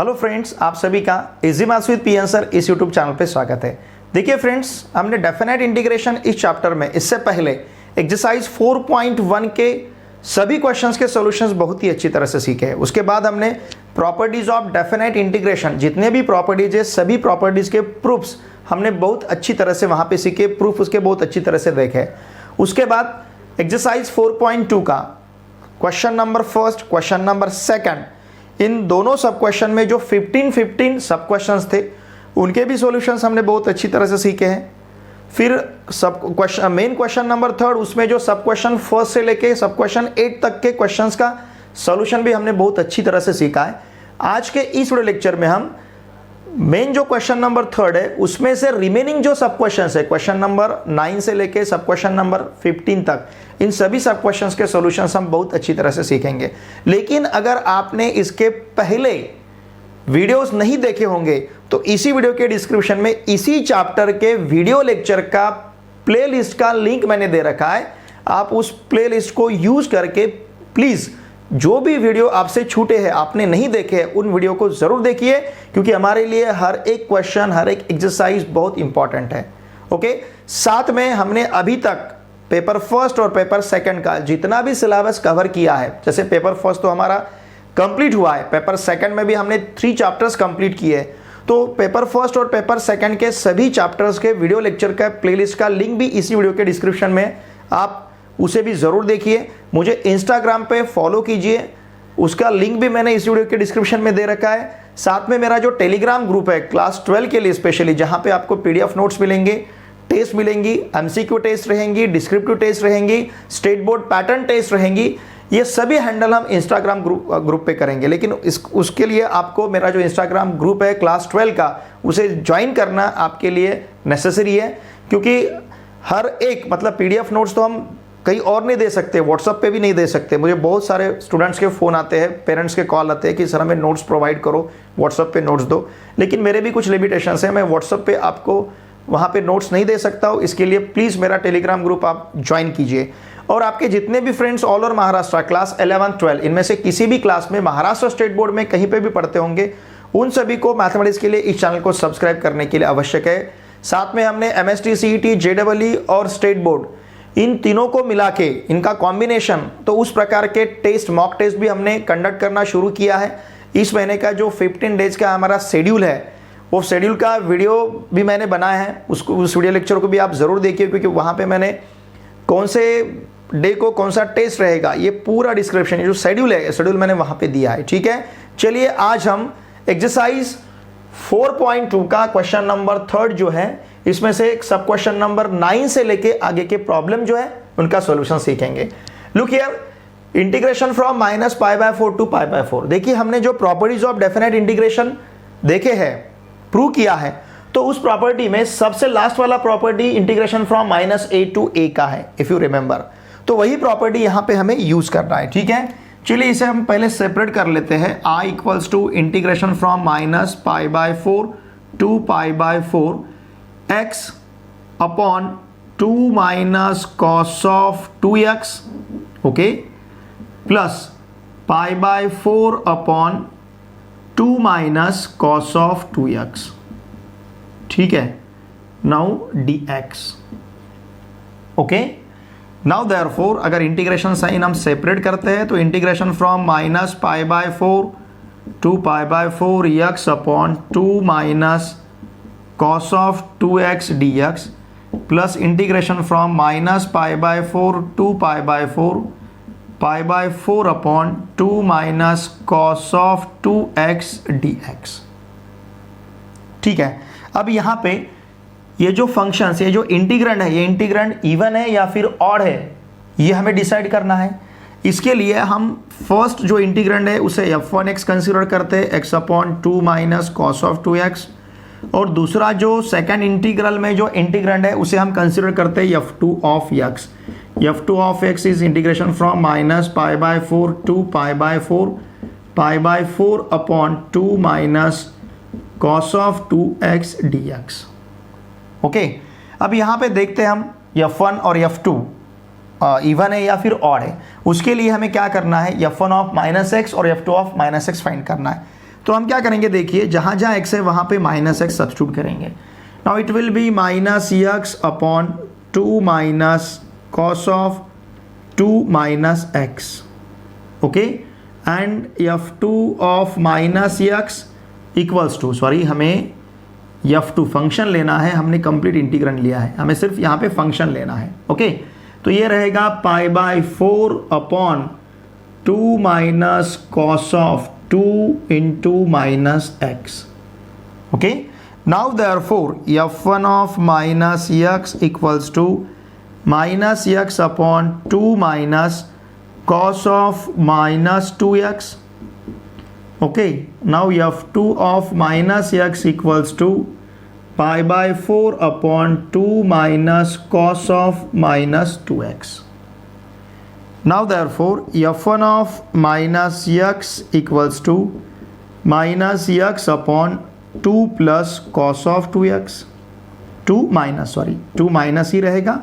Hello friends, आप सभी का easy maths with PN sir इस यूट्यूब चैनल पे स्वागत है। देखिए फ्रेंड्स, हमने डेफिनेट इंटीग्रेशन इस चैप्टर में इससे पहले एक्सरसाइज 4.1 के सभी क्वेश्चंस के सॉल्यूशंस बहुत ही अच्छी तरह से सीखे हैं। उसके बाद हमने प्रॉपर्टीज ऑफ डेफिनेट इंटीग्रेशन, जितने भी प्रॉपर्टीज है सभी प्रॉपर्टीज के प्रूफ्स हमने बहुत अच्छी तरह से वहाँ पे सीखे, प्रूफ उसके बहुत अच्छी तरह से देखे। उसके बाद एक्सरसाइज 4.2 का question number first, question number second, इन दोनों सब क्वेश्चन में जो 15 सब क्वेश्चंस थे उनके भी सॉल्यूशंस हमने बहुत अच्छी तरह से सीखे हैं। फिर सब question, main question number third, उसमें जो सब क्वेश्चन फर्स्ट से लेके सब क्वेश्चन 8 तक के क्वेश्चंस का सॉल्यूशन भी हमने बहुत अच्छी तरह से सीखा है। आज के इस वीडियो लेक्चर में हम मेन जो क्वेश्चन नंबर थर्ड है उसमें से रिमेनिंग जो सब क्वेश्चंस है, क्वेश्चन नंबर 9 से लेके सब क्वेश्चन नंबर 15 तक, इन सभी सब क्वेश्चंस के सॉल्यूशंस हम बहुत अच्छी तरह से सीखेंगे। लेकिन अगर आपने इसके पहले वीडियोस नहीं देखे होंगे तो इसी वीडियो के डिस्क्रिप्शन में इसी चैप्टर के वीडियो लेक्चर का प्लेलिस्ट का लिंक मैंने दे रखा है। आप उस प्लेलिस्ट को यूज करके प्लीज जो भी वीडियो आपसे छूटे हैं, आपने नहीं देखे हैं, उन वीडियो को जरूर देखिए, क्योंकि हमारे लिए हर एक क्वेश्चन, हर एक एक्सरसाइज बहुत इंपॉर्टेंट है। ओके, साथ में हमने अभी तक पेपर फर्स्ट और पेपर सेकंड का जितना भी सिलेबस कवर किया है, जैसे पेपर फर्स्ट तो हमारा कंप्लीट हुआ है, पेपर सेकंड में भी हमने 3 चैप्टर्स कंप्लीट किए, तो पेपर फर्स्ट और पेपर सेकंड के सभी चैप्टर्स के वीडियो लेक्चर का प्लेलिस्ट का लिंक भी इसी वीडियो के डिस्क्रिप्शन में, आप उसे भी ज़रूर देखिए। मुझे इंस्टाग्राम पे फॉलो कीजिए, उसका लिंक भी मैंने इस वीडियो के डिस्क्रिप्शन में दे रखा है। साथ में मेरा जो टेलीग्राम ग्रुप है क्लास 12 के लिए स्पेशली, जहाँ पे आपको पीडीएफ नोट्स मिलेंगे, टेस्ट मिलेंगी, एमसीक्यू टेस्ट रहेंगी, डिस्क्रिप्टिव टेस्ट रहेंगी, स्टेट बोर्ड पैटर्न टेस्ट रहेंगी, ये सभी हैंडल हम इंस्टाग्राम ग्रुप पे करेंगे। लेकिन उसके लिए आपको मेरा जो इंस्टाग्राम ग्रुप है क्लास 12 का, उसे ज्वाइन करना आपके लिए नेसेसरी है, क्योंकि हर एक मतलब पीडीएफ नोट्स तो हम कहीं और नहीं दे सकते, व्हाट्सएप पे भी नहीं दे सकते। मुझे बहुत सारे स्टूडेंट्स के फ़ोन आते हैं, पेरेंट्स के कॉल आते हैं कि सर हमें नोट्स प्रोवाइड करो, व्हाट्सएप पे नोट्स दो, लेकिन मेरे भी कुछ लिमिटेशंस हैं, मैं व्हाट्सएप पे आपको वहाँ पे नोट्स नहीं दे सकता हूँ। इसके लिए प्लीज़ मेरा टेलीग्राम ग्रुप आप ज्वाइन कीजिए। और आपके जितने भी friends all over Maharashtra class 11, 12 इनमें से किसी भी क्लास में महाराष्ट्र स्टेट बोर्ड में कहीं पर भी पढ़ते होंगे, उन सभी को मैथमेटिक्स के लिए इस चैनल को सब्सक्राइब करने के लिए आवश्यक है। साथ में हमने MST, CET, JEE और स्टेट बोर्ड, इन तीनों को मिला के इनका कॉम्बिनेशन, तो उस प्रकार के टेस्ट, मॉक टेस्ट भी हमने कंडक्ट करना शुरू किया है। इस महीने का जो 15 डेज का हमारा शेड्यूल है, वो शेड्यूल का वीडियो भी मैंने बनाया है, उसको, उस वीडियो लेक्चर को भी आप ज़रूर देखिए, क्योंकि वहाँ पे मैंने कौन से डे को कौन सा टेस्ट रहेगा, ये पूरा डिस्क्रिप्शन, जो शेड्यूल है, शेड्यूल मैंने वहाँ पे दिया है। ठीक है, चलिए आज हम एक्सरसाइज 4.2 का क्वेश्चन नंबर थर्ड जो है, इसमें से एक सब क्वेश्चन नंबर 9 से लेके आगे के प्रॉब्लम जो है उनका सॉल्यूशन सीखेंगे। Look here, integration from -π/4 to π/4। देखिए, हमने जो प्रॉपर्टीज ऑफ डेफिनेट इंटीग्रेशन देखे हैं, प्रूव किया है, तो उस प्रॉपर्टी में सबसे लास्ट वाला property integration from -a to a का है, इफ यू रिमेंबर। तो वही प्रॉपर्टी यहाँ पे हमें यूज करना है। ठीक है, चलिए इसे हम पहले सेपरेट कर लेते हैं। i equals to integration from -π/4 to π/4 x upon 2 minus cos of 2x, okay, plus π/4 upon 2 minus cos of 2x। ठीक है, now dx। Okay, now therefore अगर इंटीग्रेशन साइन हम सेपरेट करते हैं तो integration from -π/4 to π/4 x upon 2 minus cos of 2x dx plus integration from -π/4 to π/4 π/4 upon 2 minus cos of 2x dx। ठीक है, अब यहाँ पे ये जो फंक्शंस, ये जो इंटीग्रैंड है, ये इंटीग्रैंड इवन है या फिर ऑड है, ये हमें डिसाइड करना है। इसके लिए हम फर्स्ट जो इंटीग्रैंड है उसे f1x कंसिडर करते हैं, x upon 2 minus cos of 2x, और दूसरा जो सेकंड इंटीग्रल में जो इंटीग्रैंड है उसे हम कंसिडर करते हैं f2 of x। f2 of x is integration from -π/4 to π/4 π/4 upon 2 minus cos of 2x dx। Okay, अब यहाँ पे देखते हैं हम f1 और f2 इवन है या फिर ऑड है। उसके लिए हमें क्या करना है, f1 ऑफ -x और f2 ऑफ -x फाइंड करना है। तो हम क्या करेंगे, देखिए जहाँ जहाँ x है वहाँ पे माइनस एक्स सब्स्टिट्यूट करेंगे। Now it will be minus x upon 2 minus cos of 2 minus x, okay, and f2 of minus x equals to, sorry हमें f2 फंक्शन लेना है, हमने कंप्लीट इंटीग्रल लिया है, हमें सिर्फ यहाँ पे फंक्शन लेना है, ओके। तो ये रहेगा pi by 4 upon 2 minus cos of 2 into minus x, okay. Now therefore f1 of minus x equals to minus x upon 2 minus cos of minus 2x, okay. Now f2 of minus x equals to pi by 4 upon 2 minus cos of minus 2x. Now therefore f1 of minus x equals to minus x upon 2 plus cos of 2x, 2 minus ही रहेगा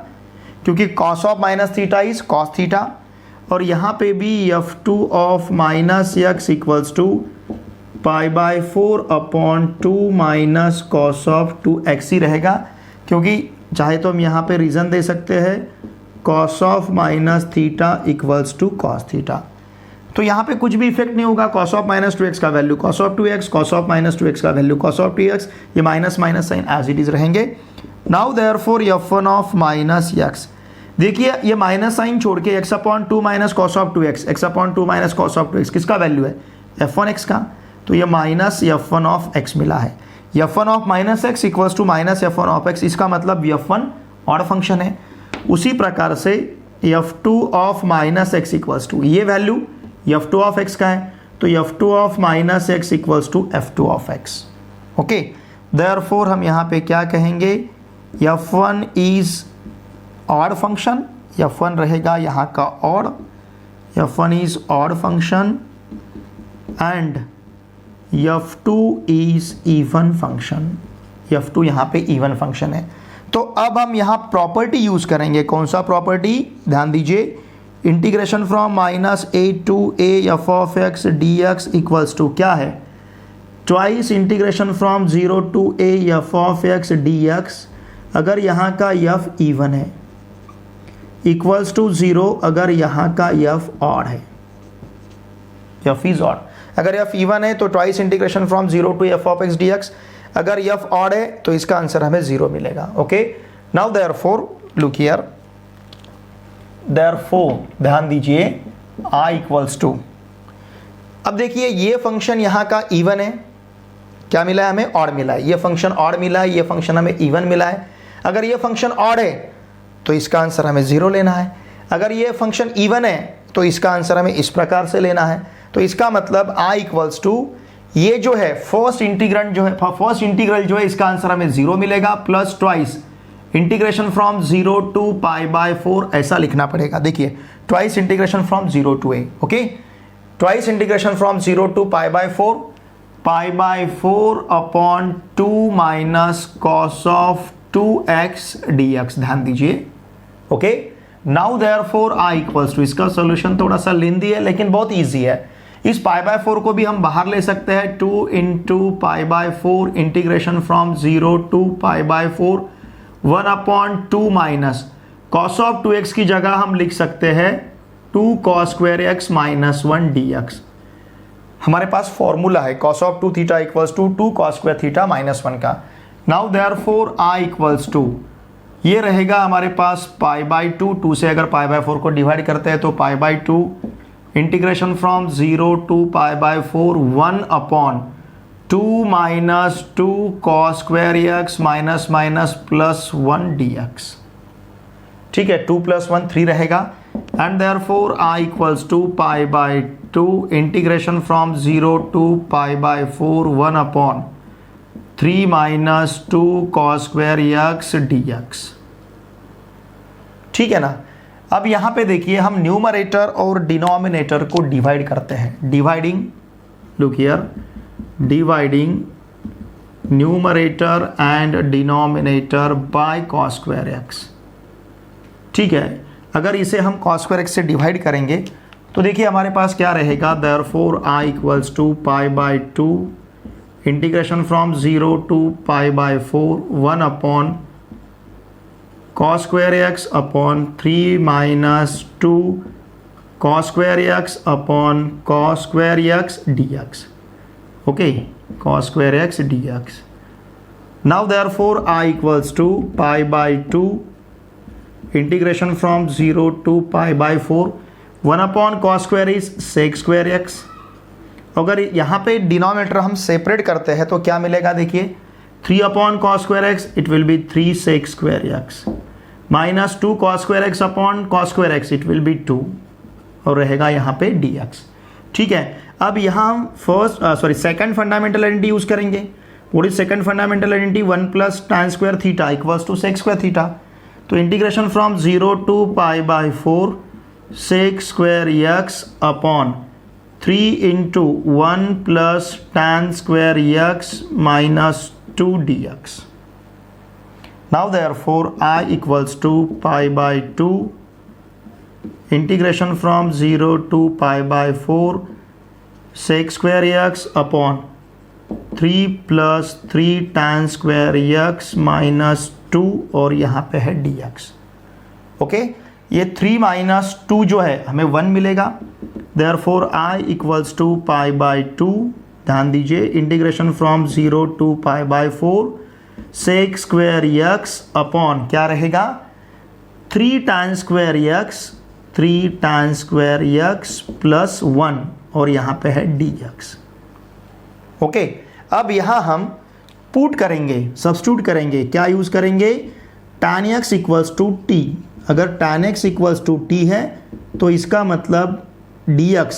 क्योंकि cos of minus theta is cos theta, और यहाँ पे भी f2 of minus x equals to pi by 4 upon 2 minus cos of 2x ही रहेगा, क्योंकि चाहे तो हम यहाँ पे रीज़न दे सकते हैं cos of minus theta equals to cos theta. तो यहाँ पे कुछ भी इफेक्ट नहीं होगा, कॉस ऑफ माइनस 2x का value cos of 2x, cos of minus 2x का वैल्यू कॉस ऑफ 2x, ये minus minus sign as it is रहेंगे। Now therefore f1 of minus x, देखिए ये माइनस साइन छोड़ के x upon 2 minus cos of 2x, x upon 2 minus cos of 2x किसका value है, f1x का, तो ये माइनस f1 ऑफ x मिला है। f1 of minus x equals to minus f1 of x, इसका मतलब f1 ऑड फंक्शन है। उसी प्रकार से f2 of minus x equals to, ये वैल्यू f2 ऑफ x का है, तो f2 of minus x equals to f2 of x, okay. Therefore हम यहाँ पे क्या कहेंगे, f1 is odd function, f1 रहेगा यहाँ का odd, f1 is odd function and f2 is even function, f2 यहाँ पे इवन फंक्शन है। तो अब हम यहाँ प्रॉपर्टी यूज करेंगे, कौन सा प्रॉपर्टी, ध्यान दीजिए, integration from minus a to a f of x dx equals to क्या है, twice integration from 0 to a f of x dx, अगर यहाँ का f इवन है, इक्वल्स टू 0 अगर यहाँ का f ऑड है, f इज ऑड, अगर f इवन है तो twice integration from 0 to f of x dx, अगर f ऑड है तो इसका आंसर हमें 0 मिलेगा, okay. Now therefore look here, therefore ध्यान दीजिए i इक्वल्स टू, अब देखिए ये फंक्शन यहाँ का इवन है, क्या मिला है हमें, ऑड मिला है, ये फंक्शन ऑड मिला है, ये फंक्शन हमें इवन मिला है। अगर ये फंक्शन ऑड है तो इसका आंसर हमें 0 लेना है, अगर ये फंक्शन इवन है तो इसका आंसर हमें इस प्रकार से लेना है। तो इसका मतलब i इक्वल्स टू, ये जो है फर्स्ट इंटीग्रल जो है इसका आंसर हमें 0 मिलेगा, plus twice integration from 0 to pi by 4 ऐसा लिखना पड़ेगा। देखिए twice integration from 0 to a, okay, twice integration from 0 to pi by 4 upon 2 minus cos of 2x dx, ध्यान दीजिए, okay. Now therefore i equals to, इसका solution थोड़ा सा लेंदी है लेकिन बहुत इजी है, इस पाई बाय 4 को भी हम बाहर ले सकते हैं, 2 into pi by 4 integration from 0 to pi by 4 1 upon 2 minus cos of 2x की जगह हम लिख सकते हैं 2 cos square x minus 1 dx। हमारे पास फॉर्मूला है cos of 2 theta equals to 2 cos square theta minus 1 का। Now therefore i equals to, ये रहेगा हमारे पास पाई बाय 2 से अगर पाई बाय 4 को डिवाइड करते हैं तो pi by 2 integration from 0 to pi by 4 1 upon 2 minus 2 cos square x minus minus plus 1 dx, ठीक है, 2 प्लस 1 3 रहेगा, and therefore i equals to pi by 2 integration from 0 to pi by 4 1 upon 3 minus 2 cos square x dx, ठीक है ना। अब यहाँ पे देखिए हम न्यूमरेटर और डिनोमिनेटर को डिवाइड करते हैं, dividing, look here, dividing numerator and denominator by cos square x, ठीक है। अगर इसे हम कॉस स्क्वायर x से डिवाइड करेंगे तो देखिए हमारे पास क्या रहेगा, therefore I equals to pi by two integration from 0 to pi by 4 1 upon cos square x upon 3 minus 2 cos square x अपॉन cos square x dx. Okay, cos square x dx. Now therefore I equals to pi by 2 integration from 0 to pi by 4 1 upon cos square is sec square x. अगर यहाँ पे denominator हम separate करते हैं तो क्या मिलेगा, देखिए 3 upon cos square x it will B 3 sec square x minus 2 cos square x अपॉन cos square x it will B 2 और रहेगा यहाँ पे dx. ठीक है, अब यहाँ हम सेकंड फंडामेंटल आइडेंटिटी यूज करेंगे. What is second fundamental identity, 1 plus tan square theta equals to sec square theta. तो integration from 0 to pi by 4 sec square x upon 3 into 1 plus tan square x minus 2 dx. Now therefore I equals to pi by 2 integration from 0 to pi by 4 sec square x upon 3 plus 3 tan square x minus 2 और यहाँ पे है dx. Okay, ये 3 minus 2 जो है हमें 1 मिलेगा. therefore I equals to pi by 2, ध्यान दीजिए, integration from 0 to pi by 4 sec square x upon क्या रहेगा 3 tan स्क्वायर x प्लस 1 और यहाँ पे है dx. ओके, अब यहाँ हम पुट करेंगे, सब्स्टिट्यूट करेंगे, क्या यूज करेंगे, tan x equals to t. अगर tan x equals to t है तो इसका मतलब dx,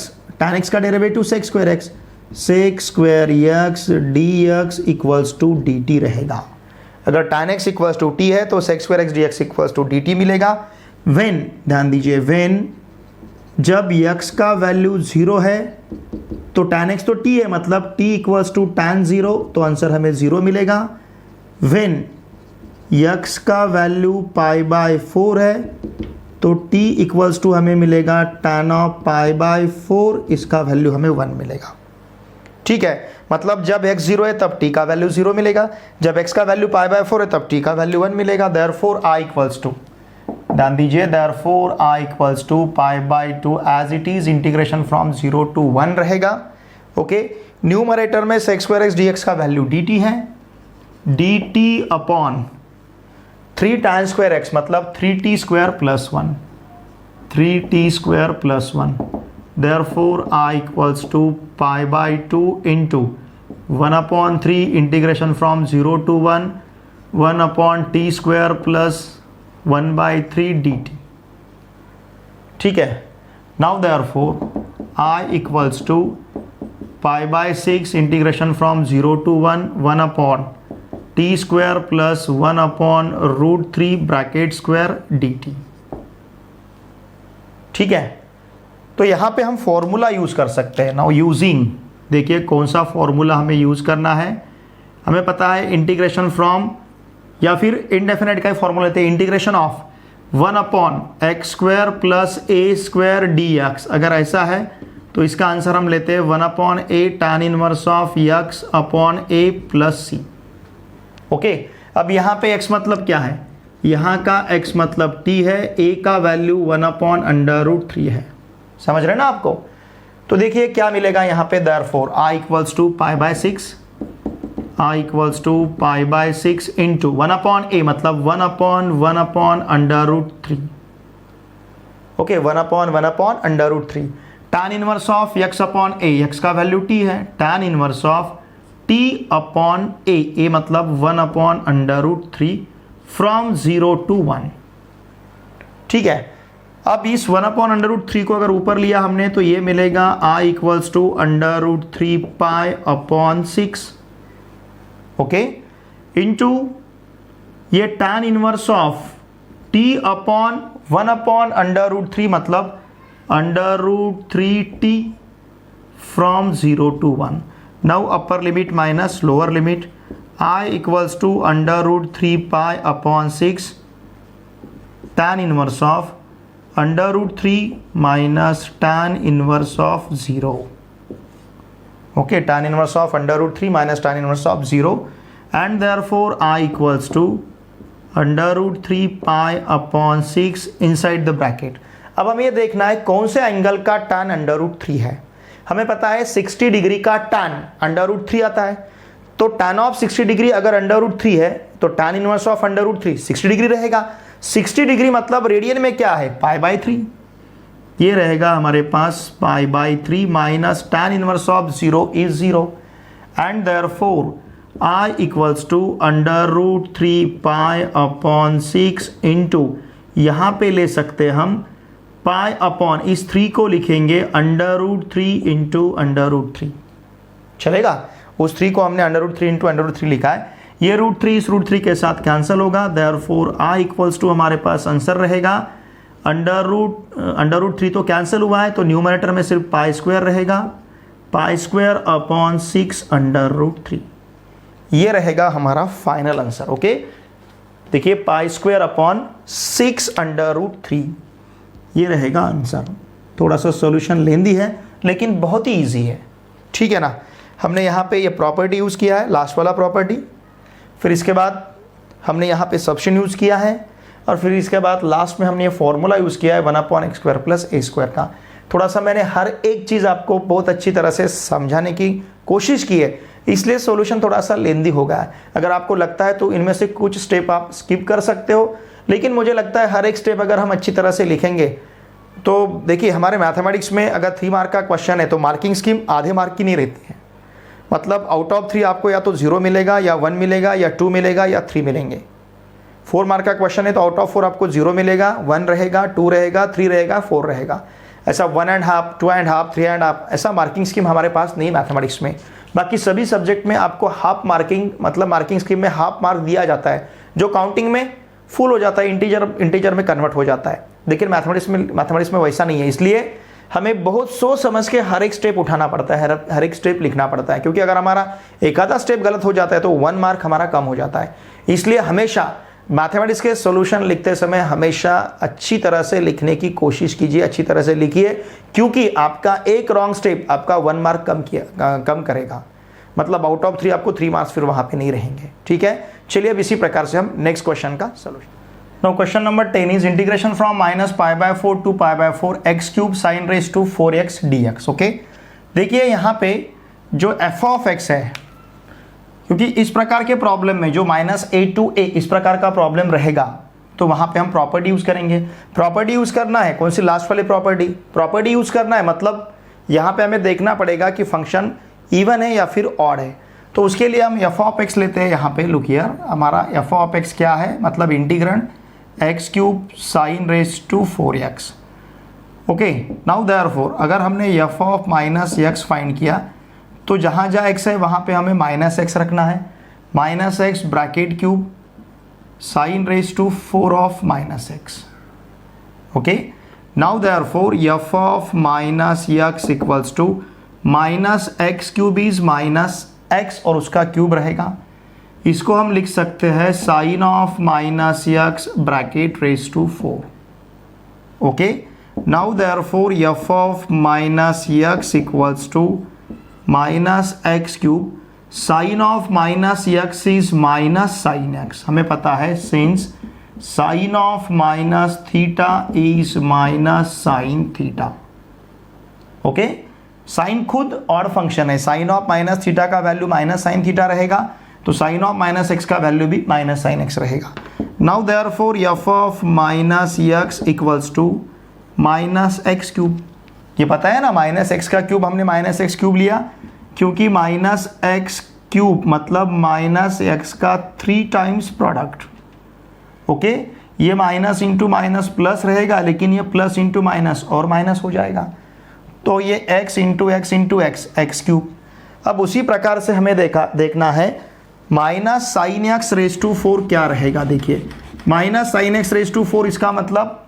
tan x का derivative sec square x, sec square x dx equals to dt रहेगा. अगर tan x equals to t है तो sec square x dx equals to dt मिलेगा. व्हेन, ध्यान दीजिए, व्हेन जब x का वैल्यू 0 है तो tan x तो t है, मतलब t इक्वल्स टू tan 0, तो आंसर हमें 0 मिलेगा. व्हेन x का वैल्यू पाई बाय 4 है तो t इक्वल्स टू हमें मिलेगा tan ऑफ पाई बाय 4, इसका वैल्यू हमें 1 मिलेगा. ठीक है, मतलब जब x 0 है तब t का वैल्यू 0 मिलेगा, जब x का वैल्यू पाई बाय 4 है तब t का वैल्यू 1 मिलेगा. देयरफॉर I इक्वल्स टू, ध्यान दीजिए, therefore I equals to pi by 2 as it is integration from 0 to 1 रहेगा. ओके, न्यूमरेटर में sec स्क्वायर x dx का वैल्यू dt है, dt upon 3 tan square x मतलब 3t square plus 1, 3t square plus 1. therefore I equals to pi by 2 into 1 upon 3 integration from 0 to 1 1 upon t square plus 1 by 3 dt. ठीक है, now therefore I equals to pi by 6 integration from 0 to 1 1 upon t square plus 1 upon root 3 bracket square dt. ठीक है, तो यहाँ पे हम formula use कर सकते हैं. नाउ यूजिंग, देखिए कौन सा फॉर्मूला हमें यूज करना है. हमें पता है इंटीग्रेशन फ्रॉम, या फिर इनडेफिनेट का फॉर्मूला लेते हैं, integration of 1 upon x square plus A square d x. अगर ऐसा है तो इसका आंसर हम लेते हैं 1 upon a tan inverse of x upon a plus c. Okay, अब यहाँ पे x मतलब क्या है, यहाँ का x मतलब t है, a का वैल्यू 1 अपॉन अंडर रूट 3 है. समझ रहे ना आपको. तो देखिए क्या मिलेगा यहाँ पे, therefore I equals to pi by 6, I equals to pi by 6 into 1 upon a मतलब 1 upon under root 3. Okay, 1 upon under root 3. tan inverse of x upon a, x का वैल्यू t है, tan inverse of t upon a मतलब 1 upon under root 3 from 0 to 1. ठीक है, अब इस 1 upon under root 3 को अगर ऊपर लिया हमने तो ये मिलेगा I equals to under root 3 pi upon 6. Okay, into ये tan inverse of t upon 1 upon under root 3 मतलब under root 3t from 0 to 1. Now upper limit minus lower limit, I equals to under root 3 pi upon 6 tan inverse of √3 minus tan inverse of 0. Okay, tan inverse of √3 minus tan inverse of 0 and therefore I equals to √3 pi upon 6 inside the bracket. अब हमें ये देखना है कौन से angle का tan √3 है. हमें पता है 60 डिग्री का tan √3 आता है, तो tan ऑफ 60 डिग्री अगर √3 है तो tan इनवर्स ऑफ √3 60 डिग्री रहेगा. 60 डिग्री मतलब रेडियन में क्या है, π/3. ये रहेगा हमारे पास π/3 minus tan inverse of 0 is 0 and therefore I equals to √3 pi upon 6 into, यहाँ पे ले सकते हम पाई अपॉन इस 3 को लिखेंगे √3 इंटू √3. चलेगा, उस 3 को हमने √3 इंटू √3 लिखा है. ये √3 इस √3 के साथ कैंसिल होगा. देयरफॉर I इक्वल्स टू हमारे पास आंसर रहेगा √3 तो कैंसिल हुआ है, तो न्यूमरेटर में सिर्फ π² रहेगा, π² अपॉन 6 √3. ये रहेगा हमारा फाइनल आंसर. ओके, देखिए π² अपॉन 6 √3 ये रहेगा आंसर. थोड़ा सा सॉल्यूशन लेंदी है लेकिन बहुत ही इजी है. ठीक है ना. हमने यहाँ पे ये प्रॉपर्टी यूज़ किया है, लास्ट वाला प्रॉपर्टी. फिर इसके बाद हमने यहाँ पे सब्स्टिट्यूशन यूज़ किया है, और फिर इसके बाद लास्ट में हमने ये फॉर्मूला यूज़ किया है 1/x² प्लस a² का. थोड़ा सा मैंने हर एक चीज़ आपको बहुत अच्छी तरह से समझाने की कोशिश की है, इसलिए सॉल्यूशन थोड़ा सा लेंदी हो गया है. अगर आपको लगता है तो इनमें से कुछ स्टेप आप स्किप कर सकते हो, लेकिन मुझे लगता है हर एक स्टेप अगर हम अच्छी तरह से लिखेंगे तो देखिए, हमारे मैथमेटिक्स में अगर 3 मार्क का क्वेश्चन है तो मार्किंग स्कीम आधे मार्क की नहीं रहती है. मतलब आउट ऑफ 3 आपको या तो 0 मिलेगा या 1 मिलेगा या 2 मिलेगा या 3 मिलेंगे. 4 मार्क का क्वेश्चन है तो आउट ऑफ 4 आपको 0 मिलेगा, 1 रहेगा, 2 रहेगा, 3 रहेगा, 4 रहेगा. ऐसा 1.5, 2.5, 3.5 ऐसा मार्किंग स्कीम हमारे पास नहीं मैथमेटिक्स में. बाकी सभी सब्जेक्ट में आपको हाफ मार्किंग, मतलब मार्किंग स्कीम में हाफ मार्क दिया जाता है, जो काउंटिंग में फुल हो जाता है, इंटीजर में कन्वर्ट हो जाता है. लेकिन मैथमेटिक्स में वैसा नहीं है, इसलिए हमें बहुत सोच समझ के हर एक स्टेप उठाना पड़ता है, हर एक स्टेप लिखना पड़ता है, क्योंकि अगर हमारा एक आधा स्टेप गलत हो जाता है तो 1 मार्क हमारा कम हो जाता है. इसलिए हमेशा मैथमेटिक्स के सॉल्यूशन लिखते समय हमेशा अच्छी तरह से लिखने की कोशिश कीजिए, अच्छी तरह से लिखिए, क्योंकि आपका एक रॉन्ग स्टेप आपका 1 मार्क कम करेगा. मतलब आउट ऑफ 3 आपको 3 मार्क्स फिर वहाँ पे नहीं रहेंगे. ठीक है, चलिए अब इसी प्रकार से हम नेक्स्ट क्वेश्चन का solution. Now question number 10 is integration from -π/4 to π/4 x³ sin raised to 4x dx. Okay, देखिए यहाँ पे जो f(x) है, क्योंकि इस प्रकार के प्रॉब्लम में जो -a to a इस प्रकार का प्रॉब्लम रहेगा तो वहाँ पे हम प्रॉपर्टी यूज़ करेंगे. प्रॉपर्टी यूज़ करना है कौन सी, लास्ट वाली प्रॉपर्टी यूज़ करना है. मतलब यहाँ पे हमें देखना पड़ेगा कि फंक्शन इवन है या फिर ऑड है. तो उसके लिए हम f(x) लेते हैं. यहाँ पे लुक हियर, हमारा f(x) क्या है, मतलब integrand x³ sin raised to 4x. Okay, now therefore अगर हमने f(-x) फाइंड किया तो जहाँ जहाँ x है वहाँ पे हमें -x रखना है. -x bracket cube sin raised to 4 of -x. Okay, now therefore f(-x) equals to -x³ is -x और उसका क्यूब रहेगा. इसको हम लिख सकते हैं sin of -x bracket raised to 4. Okay, now therefore f(-x) equals to -x³ sin of -x is -sin x. हमें पता है since sin of -θ is -sin θ. Okay, sine खुद ऑड फंक्शन है, sin of -θ का वैल्यू -sin θ रहेगा, तो sin of -x का value भी -sin x रहेगा. Now therefore f(-x) equals to -x³. ये पता है ना, -x का क्यूब हमने -x³ लिया क्योंकि -x³ मतलब -x का 3 टाइम्स प्रोडक्ट. ओके, ये माइनस इंटू माइनस प्लस रहेगा, लेकिन ये प्लस इंटू माइनस और माइनस हो जाएगा, तो ये x into x into x x³. अब उसी प्रकार से हमें देखना है -sin x raised to 4 क्या रहेगा. देखिए -sin x raised to 4 इसका मतलब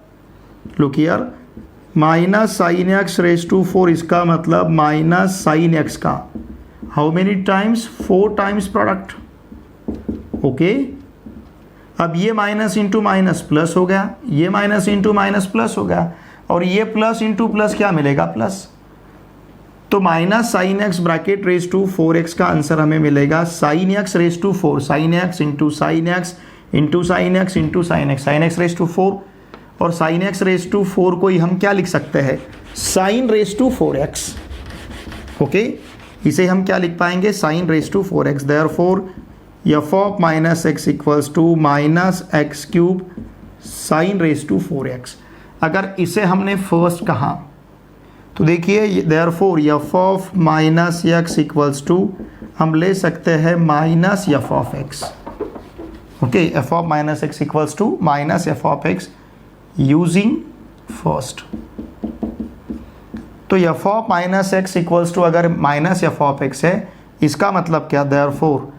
look here, -sin x raised to 4 इसका मतलब -sin x का how many times, 4 times product. Okay, अब ये माइनस इंटू माइनस प्लस हो गया, ये माइनस इंटू माइनस प्लस हो गया, और ये प्लस इंटू प्लस क्या मिलेगा, प्लस। तो minus sine x bracket raise to 4x का आंसर हमें मिलेगा sine x raise to 4, sine x into sine x into sine x into sine x, sine x raise to 4 और sine x raise to 4 को ही हम क्या लिख सकते हैं, sign raise to 4x। Okay, इसे हम क्या लिख पाएंगे, sine raise to 4x। Therefore f of minus x equals to minus x cube sine raise to 4x। अगर इसे हमने फर्स्ट कहा तो देखिए therefore f of minus x equals to हम ले सकते हैं minus f of x. Okay, f of minus x equals to minus f of x using first. तो f of minus x equals to अगर minus f of x है, इसका मतलब क्या, therefore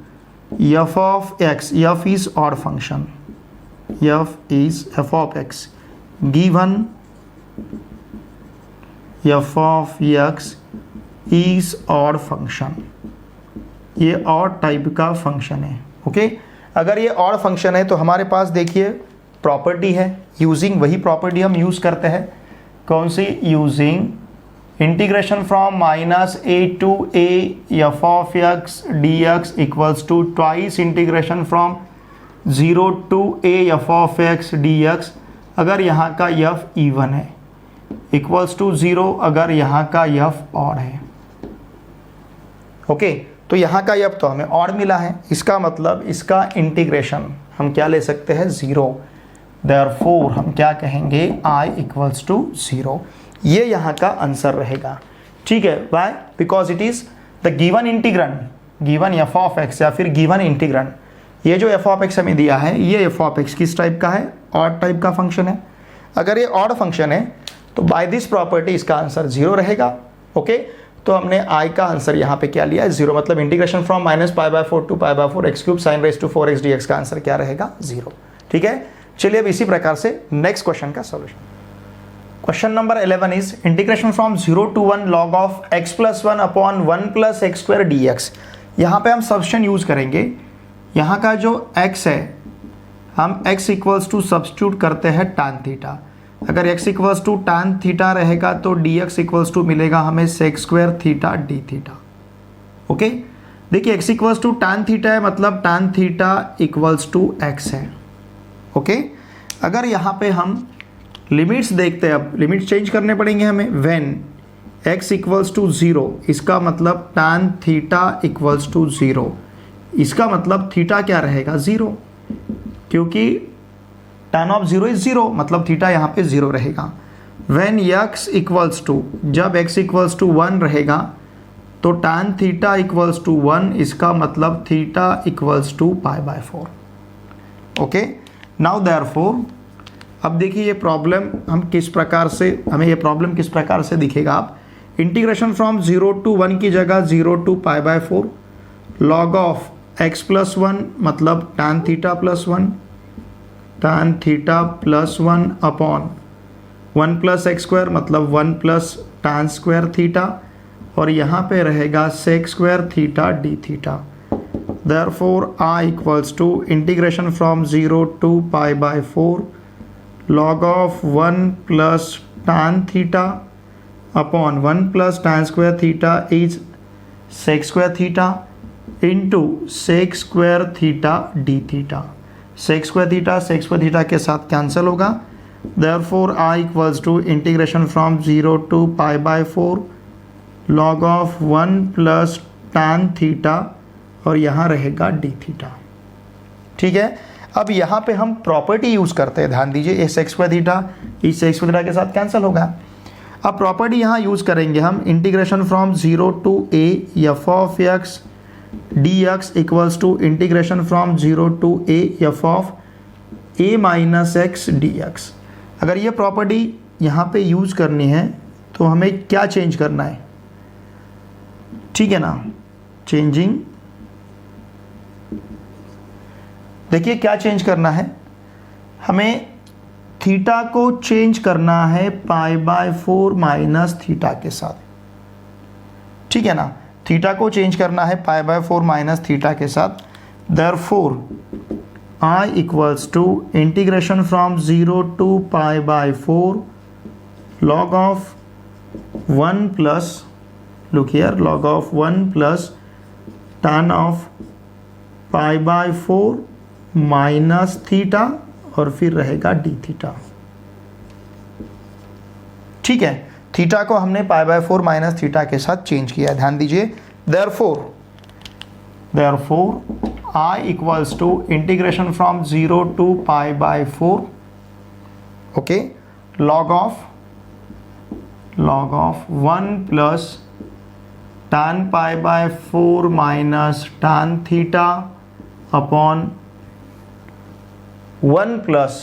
f of x, F is odd function, F is F of x given f of x is odd function, ये odd type का function है। Okay, अगर ये ऑड फंक्शन है तो हमारे पास देखिए प्रॉपर्टी है, यूजिंग वही प्रॉपर्टी हम यूज करते हैं, कौन सी, using integration from minus a to a f of x d x equals to twice integration from 0 to a f of x d x अगर यहाँ का एफ इवन है, इक्वल्स टू 0 अगर यहाँ का एफ ऑड है। ओके, तो यहाँ का एफ तो हमें ऑड मिला है, इसका मतलब इसका इंटीग्रेशन हम क्या ले सकते हैं, 0। देयरफॉर हम क्या कहेंगे, i इक्वल्स टू 0। ये यहाँ का आंसर रहेगा। ठीक है, why, because it is the given integrand, given f of x या फिर गिवन इंटीग्रैंड। ये जो एफ ऑफ एक्स हमें दिया है, ये एफ ऑफ एक्स किस टाइप का है, ऑड टाइप का फंक्शन है। अगर ये ऑड फंक्शन है तो बाय दिस प्रॉपर्टी इसका आंसर 0 रहेगा। ओके, तो हमने i का आंसर यहाँ पे क्या लिया है, 0, मतलब integration from minus π/4 to π/4 x cube sine raise to 4x dx का आंसर क्या रहेगा, 0। ठीक है, चलिए अब इसी प्रकार से नेक्स्ट क्वेश्चन का solution. Question number 11 is integration from 0 to 1 log of x + 1 upon 1 + x² dx। यहाँ पे हम सब्स्टिट्यूशन यूज करेंगे। यहाँ का जो x है हम x इक्वल्स टू सब्स्टिट्यूट करते हैं tan थीटा। अगर x equals to tan theta रहेगा तो dx इक्वल्स टू मिलेगा हमें sec² theta d theta. Okay, देखिए x equals to tan theta है, मतलब tan theta equals to x है। ओके, अगर यहाँ पे हम लिमिट्स देखते हैं, अब लिमिट्स चेंज करने पड़ेंगे हमें। व्हेन x इक्वल्स टू 0, इसका मतलब tan थीटा इक्वल्स टू 0, इसका मतलब थीटा क्या रहेगा, 0, क्योंकि tan ऑफ 0 इज 0, मतलब थीटा यहाँ पे 0 रहेगा। व्हेन x इक्वल्स टू, जब x इक्वल्स टू 1 रहेगा तो tan थीटा इक्वल्स टू 1, इसका मतलब theta equals to π/4। Okay, now therefore अब देखिए ये प्रॉब्लम हम किस प्रकार से, हमें ये प्रॉब्लम किस प्रकार से दिखेगा। आप इंटीग्रेशन फ्रॉम 0 to 1 की जगह 0 to π/4 log ऑफ x + 1 मतलब tan theta + 1, tan theta + 1 upon 1 + x² मतलब 1 + tan² थीटा, और यहाँ पे रहेगा sec² theta d theta. Therefore I equals to integration from 0 to π/4 log of 1 + tan theta upon 1 + tan² theta is sec² theta into sec² theta d theta. sec² theta के साथ cancel होगा। Therefore I equals to integration from 0 to π/4 log of 1 + tan theta और यहाँ रहेगा d theta. ठीक है, अब यहाँ पे हम प्रॉपर्टी यूज़ करते हैं, ध्यान दीजिए, ये sec² थीटा इस sec² थीटा के साथ कैंसिल होगा। अब प्रॉपर्टी यहाँ यूज़ करेंगे हम, integration from 0 to a f of x dx equals to integration from 0 to a f of a minus x dx। अगर ये प्रॉपर्टी यहाँ पे यूज़ करनी है तो हमें क्या चेंज करना है, ठीक है ना, चेंजिंग, देखिए क्या चेंज करना है, हमें थीटा को चेंज करना है π/4 माइनस थीटा के साथ। ठीक है ना, थीटा को चेंज करना है π/4 माइनस थीटा के साथ। Therefore I equals to integration from 0 to π/4 log of 1 plus, look here, log of 1 plus tan of pi by 4 minus theta और फिर रहेगा डी थीटा। ठीक है, थीटा को हमने पाई बाय 4 माइनस थीटा के साथ चेंज किया, ध्यान दीजिए। therefore I equals to integration from 0 to pi by 4, okay, log of 1 plus tan pi by 4 minus tan theta upon 1 plus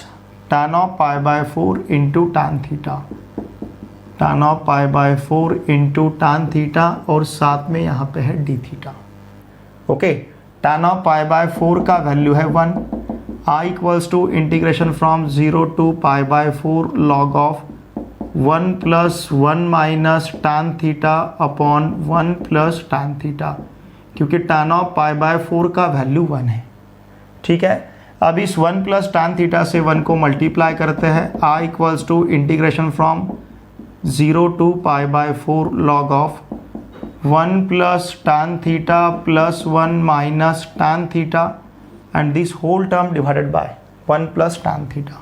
tan of pi by 4 into tan theta, tan of pi by 4 into tan theta और साथ में यहाँ पे है d theta. Okay, tan of pi by 4 का value है 1। I equals to integration from 0 to pi by 4 log of 1 plus 1 minus tan theta upon 1 plus tan theta, क्योंकि tan of pi by 4 का वैल्यू 1 है। ठीक है, अब इस 1 plus tan theta से 1 को मल्टीप्लाई करते हैं। I equals to integration from 0 to pi by 4 log of 1 plus tan theta plus 1 minus tan theta and this whole term divided by 1 plus tan theta,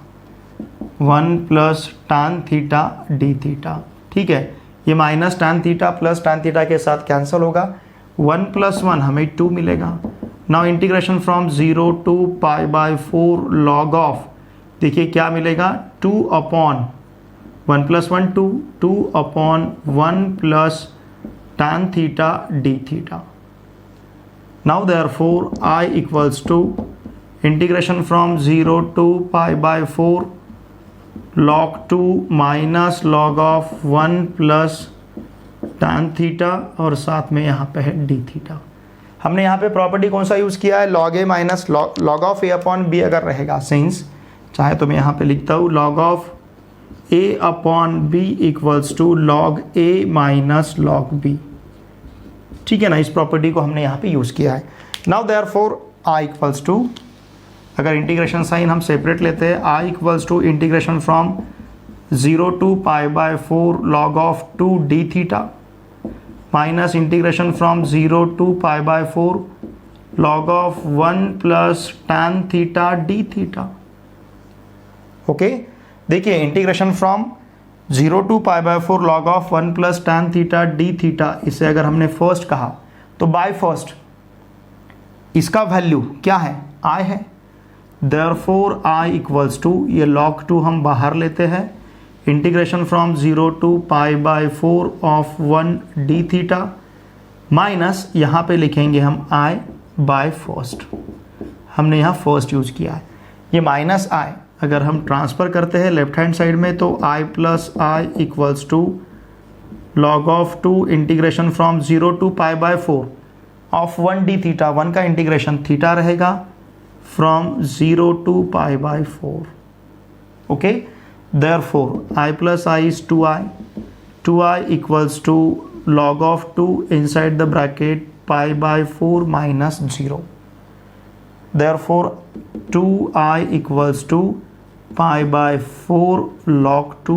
1 plus tan theta d theta। ठीक है, ये minus tan theta plus tan theta के साथ cancel होगा, 1 plus 1 हमें 2 मिलेगा। Now integration from 0 to pi by 4 log of, देखिए क्या मिलेगा, 2 upon 1 plus 1 2 upon 1 plus tan theta d theta। Now therefore I equals to integration from 0 to pi by 4 log 2 minus log of 1 plus tan theta और साथ में यहाँ पे है d theta। हमने यहाँ पे प्रॉपर्टी कौन सा यूज़ किया है, log a minus log of a upon b अगर रहेगा, सिंस चाहे तो मैं यहाँ पे लिखता हूँ log of a upon b equals to log a minus log b। ठीक है ना, इस प्रॉपर्टी को हमने यहाँ पे यूज़ किया है। Now therefore I equals to, अगर इंटीग्रेशन साइन हम सेपरेट लेते हैं, I equals to integration from 0 to pi by 4 log of 2 d theta minus integration from 0 to pi by 4 log of 1 plus tan theta d theta. Okay, देखिए integration from 0 to pi by 4 log of 1 plus tan theta d theta, इसे अगर हमने first कहा तो by first इसका value क्या है, i है। देयरफॉर I इक्वल्स टू, ये log 2 हम बाहर लेते हैं, integration from 0 to pi by 4 of 1 d theta minus यहाँ पे लिखेंगे हम i बाय फर्स्ट, हमने यहाँ फर्स्ट यूज किया है। ये माइनस i अगर हम ट्रांसफ़र करते हैं लेफ्ट हैंड साइड में तो i plus i equals to log of 2 integration from 0 to pi by 4 of 1 d theta, 1 का इंटीग्रेशन थीटा रहेगा from 0 to pi by 4। Okay, therefore i plus i is 2i equals to log of 2 inside the bracket pi by 4 minus 0। Therefore 2i equals to pi by 4 log 2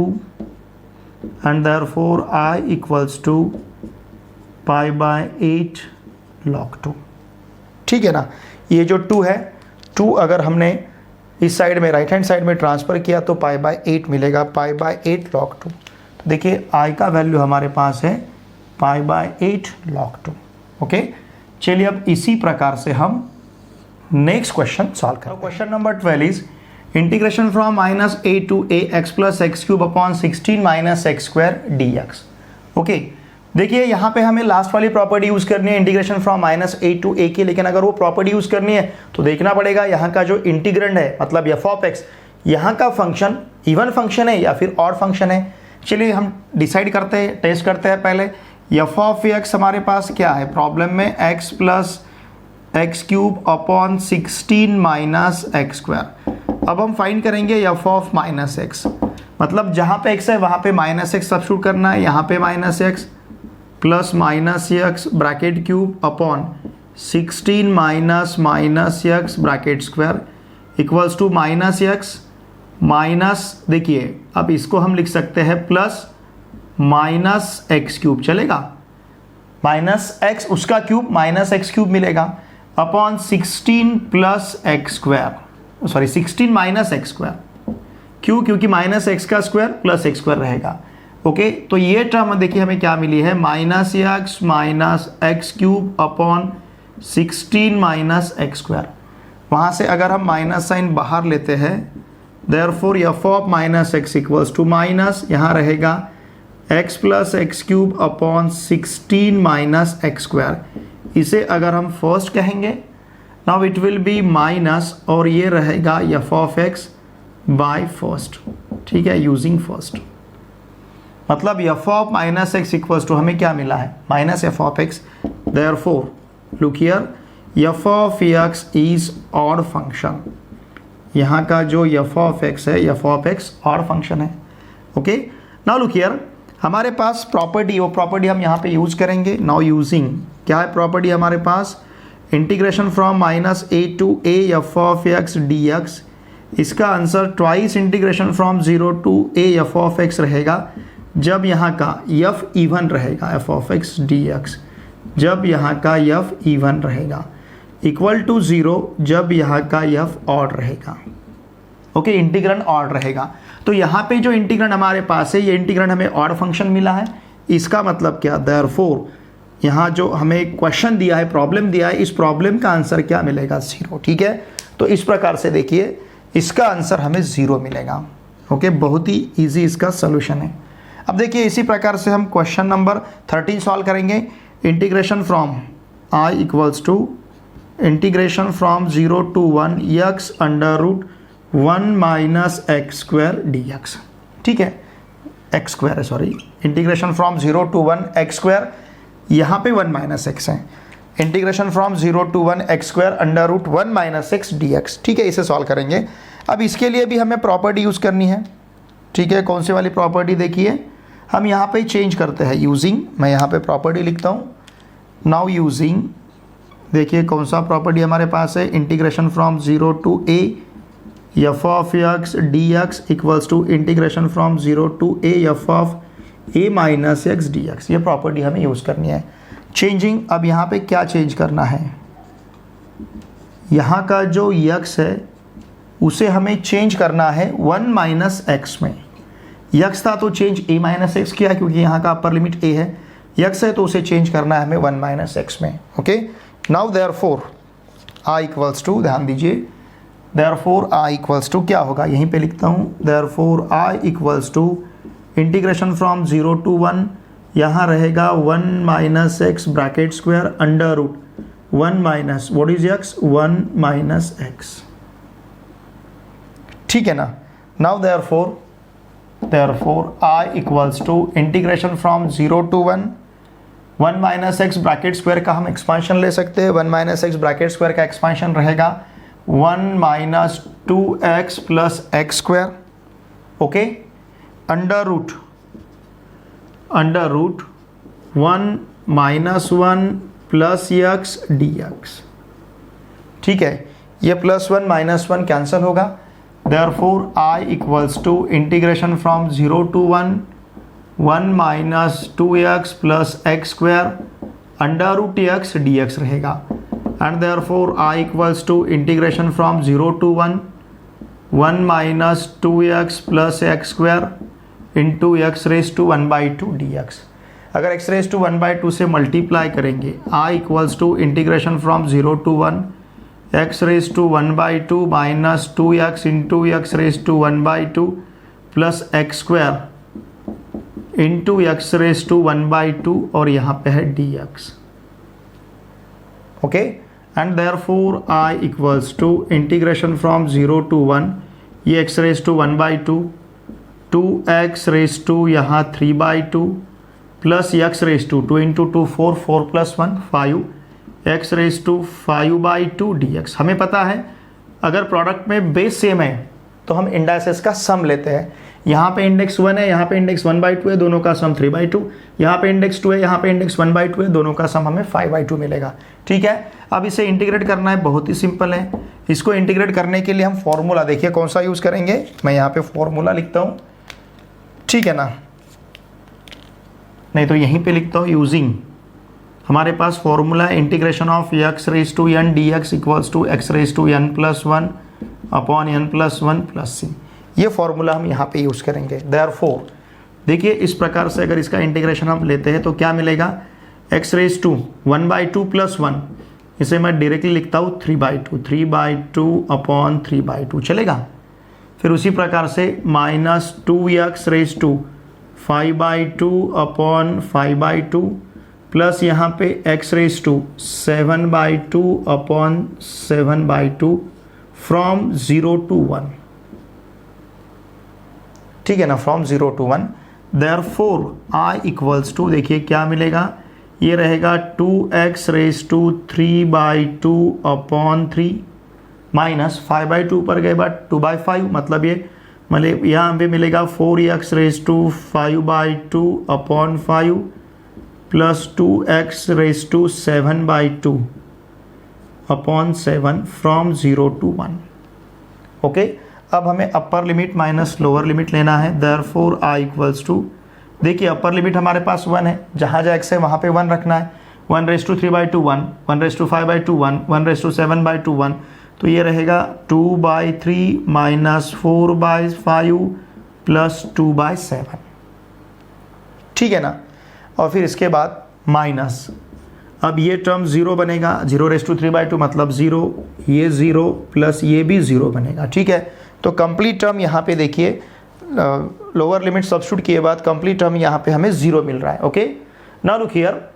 and therefore I equals to pi by 8 log 2। ठीक है ना, ये जो 2 है, 2 अगर हमने इस side में राइट हैंड साइड में ट्रांसफ़र किया तो पाई बाय 8 मिलेगा, पाई बाय 8 log 2। तो देखिए i का वैल्यू हमारे पास है पाई बाय 8 log 2। ओके, चलिए अब इसी प्रकार से हम नेक्स्ट क्वेश्चन सॉल्व करें। Question number 12 is integration from minus a to a x plus x cube upon 16 minus x square dx। Okay, देखिए यहाँ पे हमें लास्ट वाली प्रॉपर्टी यूज़ करनी है integration from minus a to a की, लेकिन अगर वो प्रॉपर्टी यूज़ करनी है तो देखना पड़ेगा यहाँ का जो इंटीग्रेंड है मतलब f ऑफ x, यहाँ का फंक्शन इवन फंक्शन है या फिर ऑड फंक्शन है। चलिए हम डिसाइड करते हैं, टेस्ट करते हैं। पहले f ऑफ x हमारे पास क्या है प्रॉब्लम में, x plus x cube upon 16 minus x square. अब हम फाइंड करेंगे f ऑफ माइनस एक्स, मतलब जहाँ पे x है वहाँ पे माइनस एक्स सब्स्टिट्यूट करना है, यहाँ पे minus x plus minus x bracket cube upon 16 minus minus x bracket square equals to minus x minus, देखिए अब इसको हम लिख सकते हैं प्लस माइनस एक्स क्यूब, चलेगा, माइनस एक्स उसका क्यूब माइनस एक्स क्यूब मिलेगा upon 16 plus x square, sorry 16 minus x square, क्यों, क्योंकि माइनस एक्स का स्क्वायर प्लस एक्स स्क्वायर रहेगा। ओके, तो ये टर्म देखिए हमें क्या मिली है, minus x cube upon 16 minus x square. वहाँ से अगर हम माइनस साइन बाहर लेते हैं, therefore f of minus x equals to minus, यहाँ रहेगा x plus x cube upon 16 minus x square. इसे अगर हम फर्स्ट कहेंगे, now it will be minus, और ये रहेगा f of x by first, ठीक है, यूजिंग फर्स्ट। मतलब f of minus x equals to हमें क्या मिला है, minus f of x. Therefore look here, F of x is odd function. यहाँ का जो एफ ऑफ एक्स है, F of x odd function है। ओके, नाउ लुक हियर, हमारे पास प्रॉपर्टी, वो प्रॉपर्टी हम यहाँ पे यूज करेंगे। नाउ यूजिंग, क्या है प्रॉपर्टी हमारे पास, integration from minus a to a f of x d x. इसका answer twice integration from 0 to a f of x रहेगा जब यहाँ का एफ इवन रहेगा, f of x d x जब यहाँ का एफ इवन रहेगा, इक्वल टू 0 जब यहाँ का एफ ऑड रहेगा। ओके, इंटीग्रैंड ऑड रहेगा। तो यहाँ पे जो इंटीग्रैंड हमारे पास है, ये इंटीग्रैंड हमें ऑड फंक्शन मिला है। इसका मतलब क्या, देयरफॉर यहाँ जो हमें क्वेश्चन दिया है, प्रॉब्लम दिया है, इस प्रॉब्लम का आंसर क्या मिलेगा, 0। ठीक है, तो इस प्रकार से देखिए इसका आंसर हमें 0 मिलेगा। ओके, बहुत ही ईजी इसका सोल्यूशन है। अब देखिए इसी प्रकार से हम क्वेश्चन नंबर 13 सॉल्व करेंगे। Integration from i equals to integration from 0 to 1 x under root 1 minus x square d x. ठीक है, एक्स स्क्वायर है, sorry, integration from 0 to 1 x square, यहाँ पे 1 माइनस एक्स है। Integration from 0 to 1 x square under root 1 minus x d x. ठीक है, इसे solve करेंगे। अब इसके लिए भी हमें प्रॉपर्टी यूज़ करनी है। ठीक है, कौन सी वाली प्रॉपर्टी, देखिए हम यहाँ पे चेंज करते हैं यूजिंग, मैं यहाँ पे प्रॉपर्टी लिखता हूँ। नाउ यूजिंग, देखिए कौन सा प्रॉपर्टी हमारे पास है, integration from 0 to a f of x d x equals to integration from 0 to a f of a minus x d x. ये प्रॉपर्टी हमें यूज़ करनी है। चेंजिंग, अब यहाँ पे क्या चेंज करना है, यहाँ का जो एक्स है उसे हमें चेंज करना है 1 माइनस एक्स में। एक्स था तो चेंज ए माइनस एक्स किया, क्योंकि यहाँ का अपर लिमिट ए है। एक्स है तो उसे चेंज करना है हमें 1 माइनस एक्स में। Okay, now therefore I equals to, ध्यान दीजिए, देयरफॉर आई इक्वल्स टू क्या होगा, यहीं पे लिखता हूँ, therefore I equals to integration from 0 to 1, यहाँ रहेगा 1 minus x bracket square under root 1 minus, what is x, 1 minus x. ठीक है ना। Now therefore I equals to integration from 0 to 1 minus x bracket square का हम expansion ले सकते हैं। 1 माइनस एक्स ब्रैकेट स्क्वायर का एक्सपांशन रहेगा 1 minus 2x plus x square. Okay, under root 1 minus 1 plus x d x. ठीक है, ये प्लस 1 माइनस 1 कैंसिल होगा। Therefore I equals to integration from 0 to 1 minus 2x plus x square under root x dx रहेगा। And therefore I equals to integration from 0 to 1 minus 2x plus x square into x raised to 1 by 2 dx। अगर x raised to 1 by 2 से multiply करेंगे, I equals to integration from 0 to 1 x raised to 1 by 2 minus 2x into x raised to 1 by 2 plus x square into x raised to 1 by 2, और यहाँ पे है dx। Okay, and therefore I equals to integration from 0 to 1, ये x raised to 1 by 2, 2x raised to यहाँ 3 by 2 plus x raised to 2 into 2 4 plus 1 5 x raise to 5 by 2 dx। हमें पता है अगर प्रोडक्ट में बेस सेम है तो हम इंडाइसेस का सम लेते हैं। यहाँ पे इंडेक्स 1 है, यहाँ पे इंडेक्स 1 बाई 2 है, दोनों का सम 3 बाई 2, यहाँ पे इंडेक्स 2 है, यहाँ पे इंडेक्स 1 बाई 2 है, दोनों का सम हमें 5 बाई 2 मिलेगा। ठीक है, अब इसे इंटीग्रेट करना है, बहुत ही सिंपल है। इसको इंटीग्रेट करने के लिए हम फॉर्मूला देखिए कौन सा यूज़ करेंगे। मैं यहाँ पे फॉर्मूला लिखता हूँ, ठीक है ना, नहीं तो यहीं पे लिखता हूँ यूजिंग, हमारे पास formula integration of x raise to n d x equals to x raise to n plus one upon n plus one plus c. ये फॉर्मूला हम यहाँ पे यूज़ करेंगे। देयरफॉर देखिए इस प्रकार से अगर इसका इंटीग्रेशन हम लेते हैं तो क्या मिलेगा, एक्स रेज टू 1/2 प्लस 1, इसे मैं डायरेक्टली लिखता हूँ 3/2 अपॉन 3/2 चलेगा। फिर उसी प्रकार से minus 2x raise to 5/2 upon 5/2 plus यहाँ पे x raise to 7/2 upon 7/2 from 0 to 1, ठीक है ना, from 0 to 1। Therefore I equals to देखिए क्या मिलेगा, ये रहेगा 2x raise to 3/2 upon 3 minus 5/2 पर गए बट 2/5, मतलब ये मतलब यहाँ पे मिलेगा 4x raise to 5/2 upon 5 plus 2x raise to 7/2 upon 7 from 0 to 1। Okay, अब हमें upper limit minus lower limit लेना है। देयरफॉर I इक्वल्स टू देखिए अपर लिमिट हमारे पास 1 है, जहाँ जहाँ x है वहाँ पे 1 रखना है। 1 raise to 3/2 1, 1 raise to 5/2 1, 1 raise to 7/2 1, तो ये रहेगा 2/3 माइनस 4/5 प्लस 2/7, ठीक है ना। और फिर इसके बाद माइनस, अब ये टर्म 0 बनेगा, 0 रेज टू 3/2 मतलब 0, ये 0 प्लस ये भी 0 बनेगा, ठीक है। तो कंप्लीट टर्म यहाँ पे देखिए लोअर लिमिट सब्स्टिट्यूट किए बाद कंप्लीट टर्म यहाँ पे हमें 0 मिल रहा है। ओके, नाउ लुक हियर,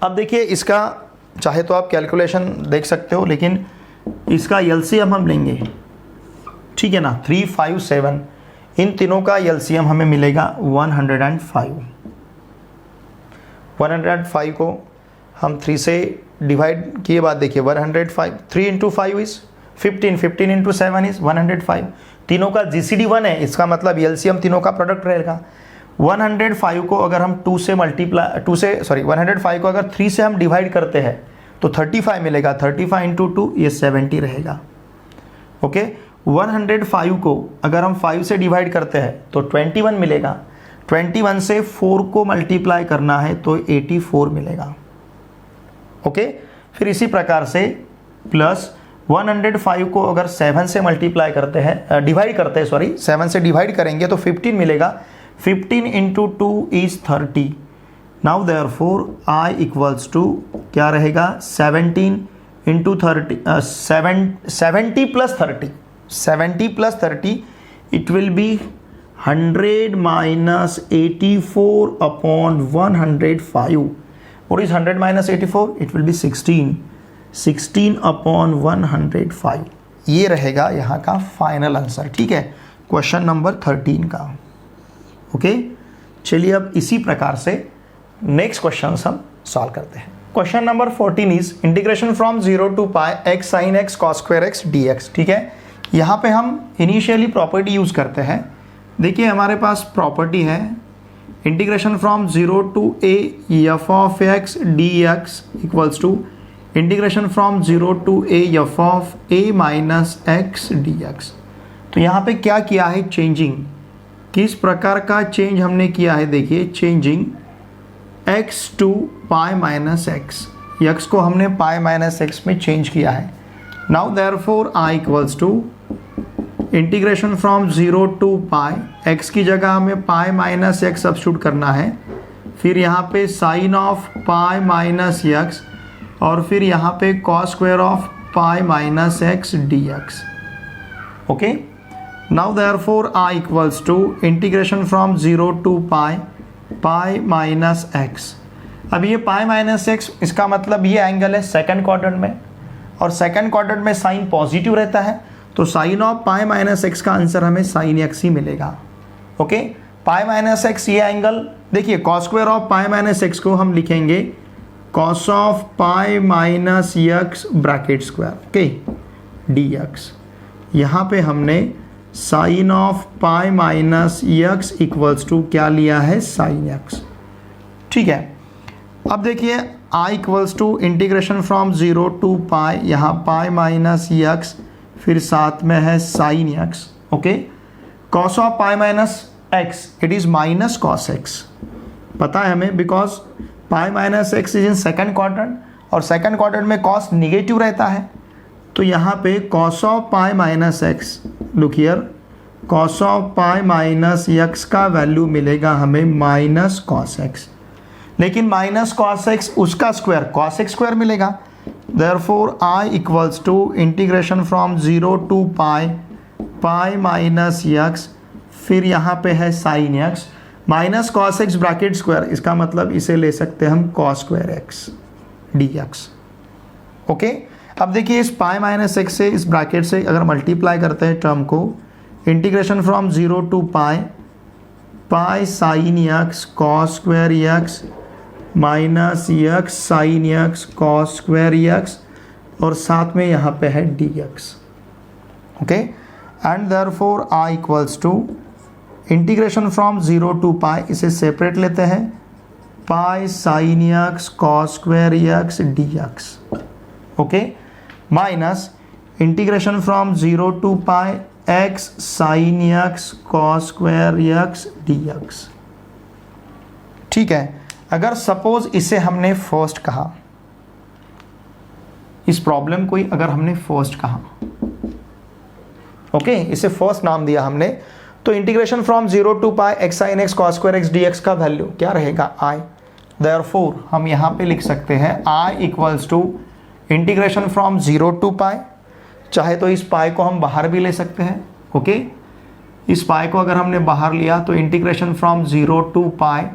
अब देखिए इसका चाहे तो आप कैलकुलेशन देख सकते हो, लेकिन इसका एलसीएम हम लेंगे, ठीक है ना। 3, 5, 7 इन तीनों का एलसीएम हमें मिलेगा 105। 105 को हम 3 से डिवाइड किए बाद देखिए 105, 3 इंटू 5 इज 15, 15 इंटू 7 इज 105। तीनों का जीसीडी 1 है, इसका मतलब एलसीएम तीनों का प्रोडक्ट रहेगा। 105 को अगर हम 105 को अगर 3 से हम डिवाइड करते हैं तो 35 मिलेगा, 35 इंटू 2 ये 70 रहेगा। ओके, 105 को अगर हम 5 से डिवाइड करते हैं तो 21 मिलेगा, 21 से 4 को मल्टीप्लाई करना है तो 84 मिलेगा। ओके, फिर इसी प्रकार से प्लस 105 को अगर 7 से मल्टीप्लाई करते हैं, डिवाइड करते हैं, सॉरी 7 से डिवाइड करेंगे तो 15 मिलेगा, 15 into 2 is 30। Now therefore I equals to क्या रहेगा, 17 into 30, 70 plus 30, 70 plus 30 it will be 100 minus 84 upon 105। What is 100 minus 84? It will be 16. 16 upon 105, ये रहेगा यहाँ का फाइनल आंसर, ठीक है, क्वेश्चन नंबर 13 का। ओके, चलिए अब इसी प्रकार से नेक्स्ट क्वेश्चन हम सॉल्व करते हैं। Question number 14 is integration from 0 to pi x sin x cos square x dx, ठीक है। यहाँ पे हम इनिशियली प्रॉपर्टी यूज करते हैं। देखिए हमारे पास प्रॉपर्टी है integration from 0 to a f of x dx equals to integration from 0 to a f of a minus x dx। तो यहाँ पे क्या किया है, चेंजिंग, किस प्रकार का चेंज हमने किया है, देखिए changing x to pi minus x, x को हमने पाई माइनस एक्स में चेंज किया है। Now therefore I equals to integration from 0 to pi, x की जगह हमें पाई माइनस एक्स सब्स्टिट्यूट करना है, फिर यहाँ पे sine of pi minus x और फिर यहाँ पे cos square of pi minus x dx। Okay, now therefore I equals to integration from 0 to pi minus x. अब ये पाई माइनस एक्स, इसका मतलब ये एंगल है सेकंड क्वाड्रेंट में, और सेकंड क्वाड्रेंट में साइन पॉजिटिव रहता है, तो sine of pi minus x का आंसर हमें साइन एक्स ही मिलेगा। ओके, पाई माइनस एक्स ये एंगल, देखिए cos square of pi minus x को हम लिखेंगे cos of pi minus x bracket square, okay dx। यहाँ पे हमने sine of pi minus x equals to क्या लिया है, साइन एक्स, ठीक है। अब देखिए i equals to integration from 0 to पाई, यहाँ पाई माइनस यक्स, फिर साथ में है sign x. Okay, cos of pi minus x it is minus cos x, पता है हमें, because pi minus x is in second quadrant और सेकेंड क्वाड्रेंट में कॉस निगेटिव रहता है। तो यहाँ पे cos of pi minus x, look here, cos of pi minus x का वैल्यू मिलेगा हमें माइनस कॉस एक्स, लेकिन माइनस कॉस एक्स उसका स्क्वायर कॉस एक्स स्क्वायर मिलेगा। Therefore I equals to integration from 0 to pi, pi minus x, फिर यहाँ पे है sine x minus cos x bracket square, इसका मतलब इसे ले सकते हैं हम cos square x d x. Okay, अब देखिए इस पाई माइनस एक्स से इस ब्रैकेट से अगर मल्टीप्लाई करते हैं टर्म को, integration from 0 to pi, pi sine x cos square x minus x sine x cos square x, और साथ में यहाँ पे है d x. Okay, and therefore I equals to integration from 0 to pi, इसे सेपरेट लेते हैं, pi sine x cos square x d x. Okay, minus integration from 0 to pi x sine x cos square x d x. ठीक है, अगर suppose इसे हमने first कहा, इस प्रॉब्लम को अगर हमने फर्स्ट कहा, ओके, इसे फर्स्ट नाम दिया हमने, तो integration from 0 to pi x sine x cos square x d x का वैल्यू क्या रहेगा, आई। देयरफॉर हम यहाँ पे लिख सकते हैं I equals to integration from 0 to pi, चाहे तो इस पाई को हम बाहर भी ले सकते हैं। ओके, इस पाई को अगर हमने बाहर लिया तो इंटीग्रेशन फ्रॉम 0 टू पाई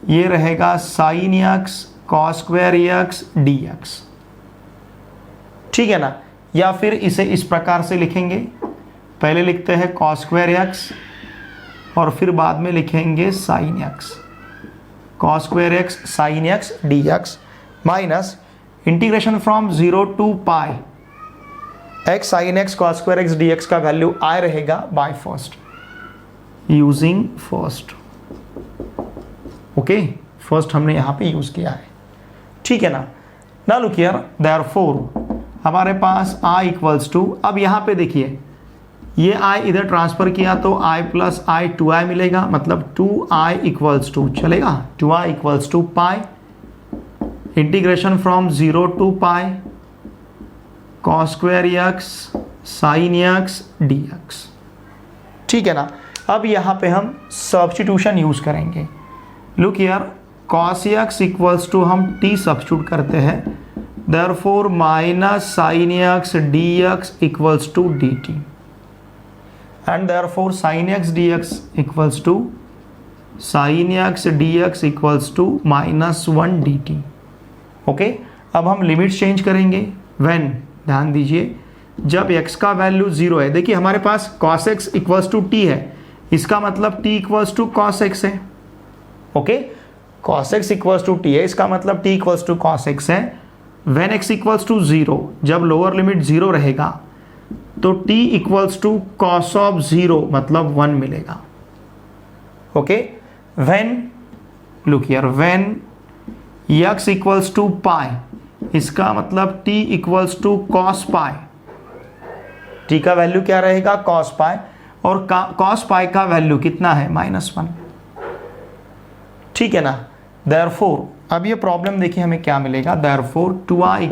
ये रहेगा sign x cos square x d x. ठीक है ना, या फिर इसे इस प्रकार से लिखेंगे, पहले लिखते हैं कॉस स्क्वायर एक्स और फिर बाद में लिखेंगे sine x, cos square x sine x d x, minus integration from 0 to pi x sine x cos square x d x का वैल्यू आई रहेगा by first, using first. Okay, first हमने यहाँ पे यूज किया है। ठीक है ना, ना लुक हियर, देयरफॉर हमारे पास आई इक्वल्स टू, अब यहाँ पे देखिए ये आई इधर ट्रांसफर किया तो आई प्लस आई 2i मिलेगा, मतलब 2i इक्वल्स टू चलेगा, 2i equals to pi integration from 0 to pi cos square x sine x d x. ठीक है ना, अब यहाँ पे हम सब्स्टिट्यूशन यूज करेंगे। Look here, cos x equals to हम t सब्स्टिट्यूट करते हैं, therefore minus sine x d x equals to d t, and therefore sine x d x equals to sine x d x equals to -1 d t. Okay, अब हम limit change करेंगे when, ध्यान दीजिए, जब x का value 0 है। देखिए हमारे पास cos x equals to t है, इसका मतलब t equals to cos x है। Okay, cos x equals to t है, इसका मतलब t equals to cos x है। व्हेन x इक्वल्स टू 0, जब लोअर लिमिट 0 रहेगा तो t equals to cos of 0 मतलब 1 मिलेगा। Okay, when, look here, when x equals to pi, इसका मतलब t equals to cos pi, t का value क्या रहेगा cos पाई, और cos पाई का वैल्यू कितना है -1। ठीक है ना, देयरफॉर अब ये प्रॉब्लम देखिए हमें क्या मिलेगा, therefore 2i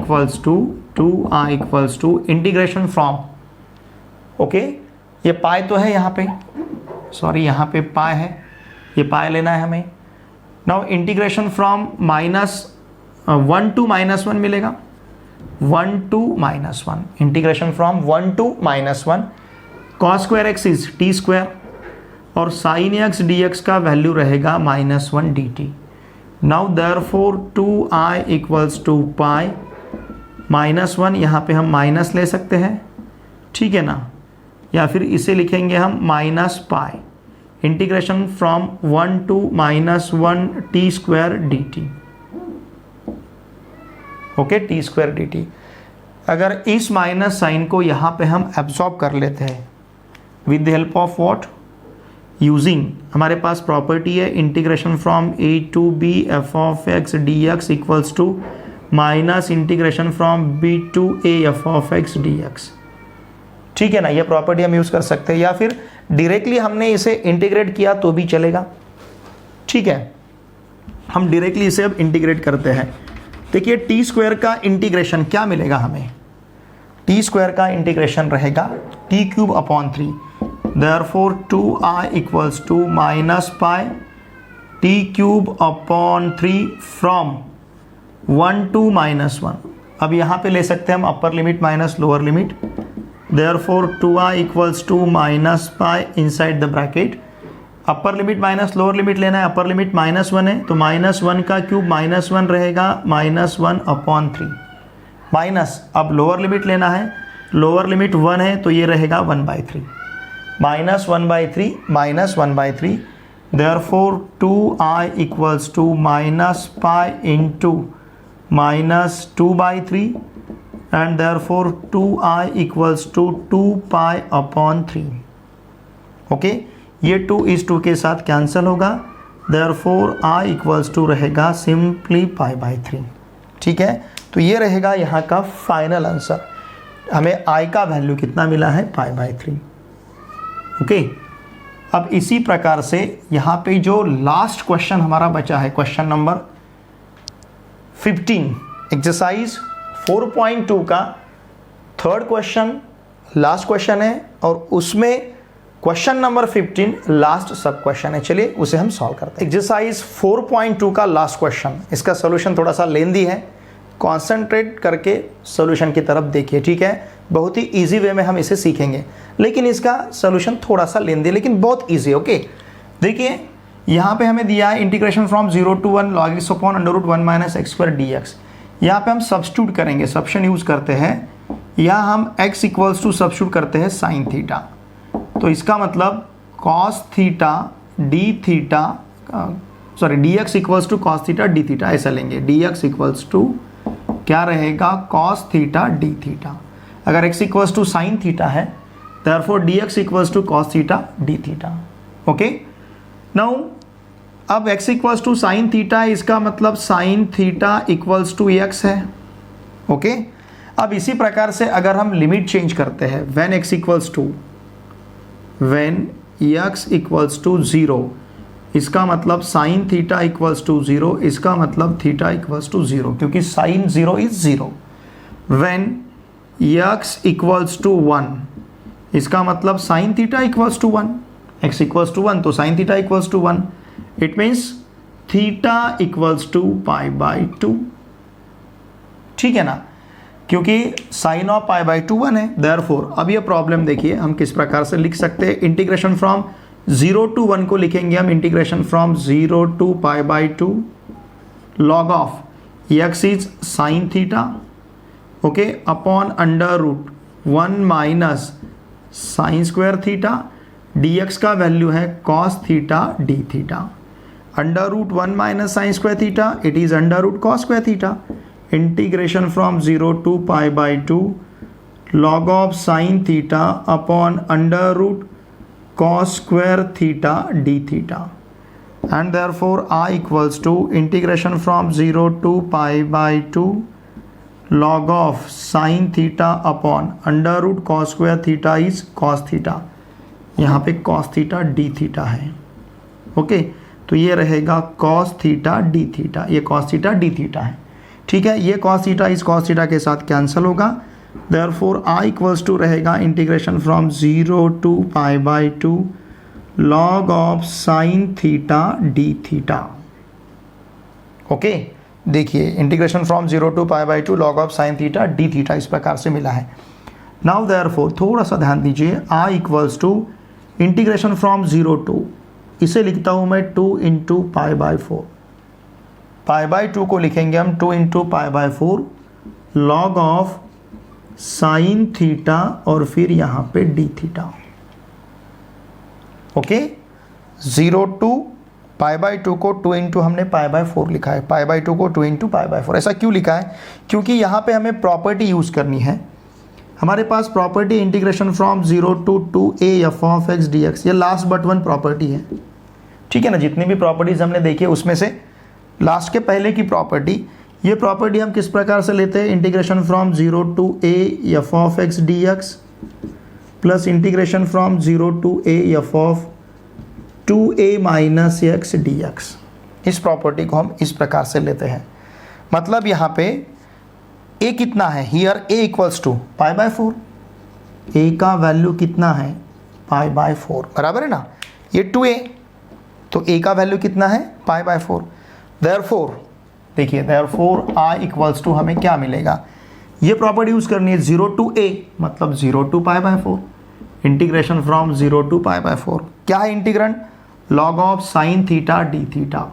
equals to integration from, okay, ये पाई तो है यहाँ पे, सॉरी यहाँ पे पाई है, ये पाई लेना है हमें। नाउ इंटीग्रेशन फ्रॉम -1 टू -1 मिलेगा, 1 to -1, integration from 1 to -1, cos square x is t square, और साइन एक्स डी एक्स का वैल्यू रहेगा -1 d t. Now therefore 2i equals to pi, -1 यहाँ पे हम माइनस ले सकते हैं, ठीक है ना, या फिर इसे लिखेंगे हम minus pi, integration from 1 to -1 t square d t. Okay, t square d t. अगर इस माइनस साइन को यहाँ पे हम एब्सॉर्ब कर लेते हैं with the help of what, using हमारे पास प्रॉपर्टी है integration from a to b f of x dx equals to minus integration from b to a f of x dx। ठीक है ना, ये प्रॉपर्टी हम यूज़ कर सकते हैं, या फिर डायरेक्टली हमने इसे इंटीग्रेट किया तो भी चलेगा। ठीक है, हम डायरेक्टली इसे अब इंटीग्रेट करते हैं। देखिए टी स्क्वायर का इंटीग्रेशन क्या मिलेगा हमें, टी स्क्वायर का इंटीग्रेशन रहेगा t cube upon 3, therefore 2i equals to minus pi t cube upon 3 from 1 to -1। अब यहाँ पे ले सकते हैं हम upper limit minus lower limit, therefore 2i equals to minus pi inside the bracket. Upper limit minus lower limit लेना है, upper limit -1 है तो -1 का क्यूब -1 रहेगा -1 अपॉन 3 माइनस, अब लोअर लिमिट लेना है, लोअर लिमिट 1 है तो ये रहेगा 1/3 -1/3 -1/3, therefore 2i equals to minus pi into -2/3 and therefore 2i equals to 2 pi upon 3। Okay, ये 2 इस 2 के साथ कैंसिल होगा, देयरफॉर i इक्वल्स टू रहेगा सिंपली π/3। ठीक है, तो ये रहेगा यहाँ का फाइनल आंसर। हमें i का वैल्यू कितना मिला है, π/3। ओके, अब इसी प्रकार से यहाँ पे जो लास्ट क्वेश्चन हमारा बचा है, क्वेश्चन नंबर 15 एक्सरसाइज 4.2 का थर्ड क्वेश्चन लास्ट क्वेश्चन है, और उसमें क्वेश्चन नंबर 15 लास्ट सब क्वेश्चन है। चलिए उसे हम सॉल्व करते हैं। एक्सरसाइज 4.2 का लास्ट क्वेश्चन, इसका सोल्यूशन थोड़ा सा लेंदी है, कॉन्सेंट्रेट करके सोल्यूशन की तरफ देखिए। ठीक है, बहुत ही इजी वे में हम इसे सीखेंगे, लेकिन इसका सोल्यूशन थोड़ा सा लेंदी है लेकिन बहुत इजी। ओके, देखिए यहाँ पे हमें दिया है integration from 0 to 1 log x upon √1 minus x square dx। यहाँ पे हम सब्स्टिट्यूट करेंगे, सब्स्टिट्यूशन यूज़ करते हैं, यहाँ हम x इक्वल्स टू सब्स्टिट्यूट करते हैं साइन थीटा, तो इसका मतलब cos theta d theta sorry dx equals to cos theta d theta, ऐसा लेंगे। dx इक्वल्स टू क्या रहेगा, cos थीटा डी थीटा। अगर x equals to sine theta है, therefore dx equals to cos theta d theta. Okay, now अब x equals to sine theta है, इसका मतलब sine theta equals to x है। Okay, अब इसी प्रकार से अगर हम लिमिट चेंज करते हैं, व्हेन x इक्वल्स टू 0, इसका मतलब साइन थीटा इक्वल्स टू 0, इसका मतलब थीटा इक्वल्स टू 0, क्योंकि sine 0 is 0। When x equals to 1, इसका मतलब sine theta equals to 1, x equals to 1 तो sine theta equals to 1, it means theta equals to π/2। ठीक है ना, क्योंकि साइन ऑफ π/2 1 है। देयरफॉर अब ये प्रॉब्लम देखिए हम किस प्रकार से लिख सकते हैं, इंटीग्रेशन फ्रॉम 0 to 1 को लिखेंगे हम integration from 0 to π/2 log of x is sine theta, okay, upon √1 minus sine square theta, dx का वैल्यू है cos theta d theta, √1 minus sine square theta, it is √cos square theta, integration from 0 to π/2 log of sine theta upon √cos square theta d theta, and therefore i equals to integration from 0 to π/2 log of sine theta upon √cos square theta is cos theta, यहाँ पे cos theta d theta है। Okay, तो ये रहेगा cos theta d theta, ये cos theta d theta है। ठीक है, ये cos थीटा इस cos थीटा के साथ कैंसिल होगा, देयरफॉर i इक्वल्स टू रहेगा integration from 0 to π/2 log of sine theta d theta. Okay, देखिए integration from 0 to π/2 log of sine theta d theta इस प्रकार से मिला है। नाउ देयरफॉर थोड़ा सा ध्यान दीजिए, i equals to integration from 0 to, इसे लिखता हूँ मैं 2 into π/4, π/2 को लिखेंगे हम 2 into π/4 log of sine theta और फिर यहाँ पे डी थीटा। ओके, 0 to π/2 को 2 into हमने π/4 लिखा है, π/2 को 2 into π/4। ऐसा क्यों लिखा है, क्योंकि यहाँ पे हमें प्रॉपर्टी यूज़ करनी है, हमारे पास property integration from 0 to 2a f of x dx, ये लास्ट बट वन प्रॉपर्टी है, ठीक है ना। जितनी भी प्रॉपर्टीज हमने देखी है उसमें से लास्ट के पहले की प्रॉपर्टी, ये प्रॉपर्टी हम किस प्रकार से लेते हैं, integration from 0 to a f of x dx plus integration from 0 to a f of 2a minus x dx। इस प्रॉपर्टी को हम इस प्रकार से लेते हैं। मतलब यहाँ पे a कितना है, here a equals to pi by 4, a का वैल्यू कितना है, पाई बाय 4, बराबर है ना। ये 2a, तो a का वैल्यू कितना है, पाई बाय 4। देयरफॉर देखिए, देयरफॉर i इक्वल्स टू हमें क्या मिलेगा, ये प्रॉपर्टी यूज करनी है 0 to a, मतलब 0 to pi by 4, integration from 0 to pi by 4। क्या है integrand, log of sine theta d theta,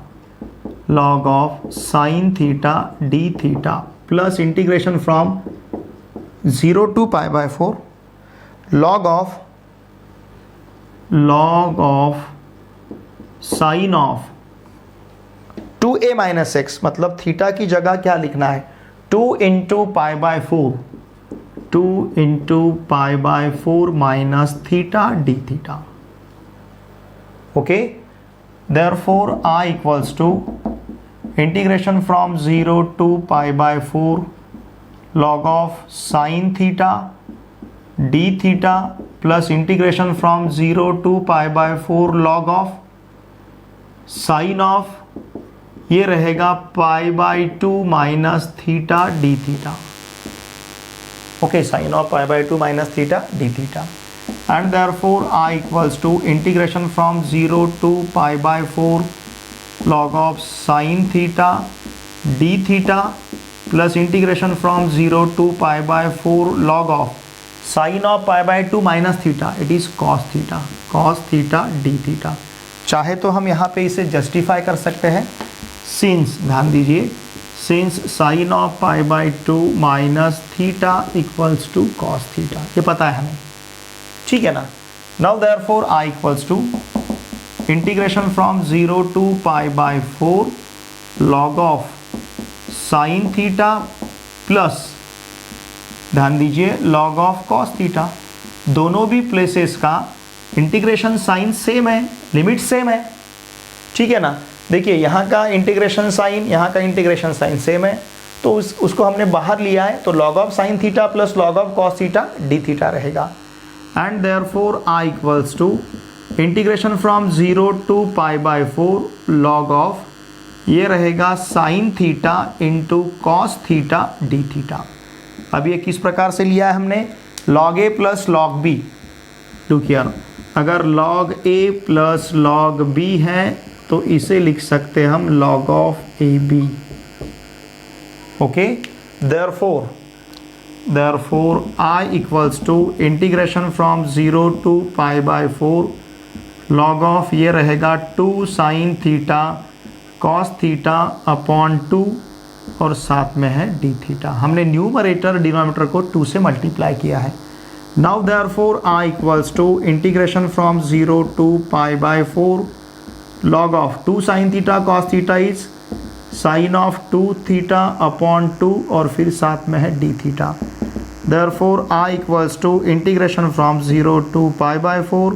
log of sine theta d theta plus integration from 0 to pi by 4, log of sine of 2a minus x, मतलब थीटा की जगह क्या लिखना है, 2 into pi by 4, 2 into pi by 4 minus theta d theta. Okay, therefore i equals to integration from 0 to pi by 4 log of sine theta d theta plus integration from 0 to pi by 4 log of sine of, ये रहेगा pi by 2 minus theta d theta. Okay, sine of pi by 2 minus theta d theta. And therefore i equals to integration from 0 to pi by 4 log of sine theta d theta plus integration from 0 to pi by 4 log of sine of pi by 2 minus theta, it is cos theta d theta. चाहे तो हम यहाँ पे इसे justify कर सकते हैं, since, ध्यान दीजिए, since sine of pi by 2 minus theta equals to cos theta, ये पता है हमें, ठीक है ना। Now therefore i equals to integration from 0 to pi by 4 log of sine theta plus, ध्यान दीजिए, log ऑफ कॉस थीटा। दोनों भी प्लेसेस का इंटीग्रेशन साइन सेम है, लिमिट सेम है, ठीक है ना। देखिए यहाँ का इंटीग्रेशन साइन, यहाँ का इंटीग्रेशन साइन सेम है, तो उसको हमने बाहर लिया है, तो log of sine theta plus log of cos theta d theta रहेगा। And therefore i equals to integration from 0 to pi by 4 log of, ये रहेगा sine theta into cos theta d theta. अब ये किस प्रकार से लिया है हमने, log a plus log b। Look here, अगर log a plus log b है तो इसे लिख सकते हैं हम log of a b. Okay, therefore i equals to integration from 0 to pi by 4 log of, ये रहेगा 2 sine theta cos theta upon 2 और साथ में है डी थीटा। हमने न्यूमरेटर डिनोमिनेटर को 2 से मल्टीप्लाई किया है। Now therefore i equals to integration from 0 to pi by 4 log of 2 sine theta cos theta is sine of 2 theta upon 2 और फिर साथ में है d theta. Therefore i equals to integration from 0 to pi by 4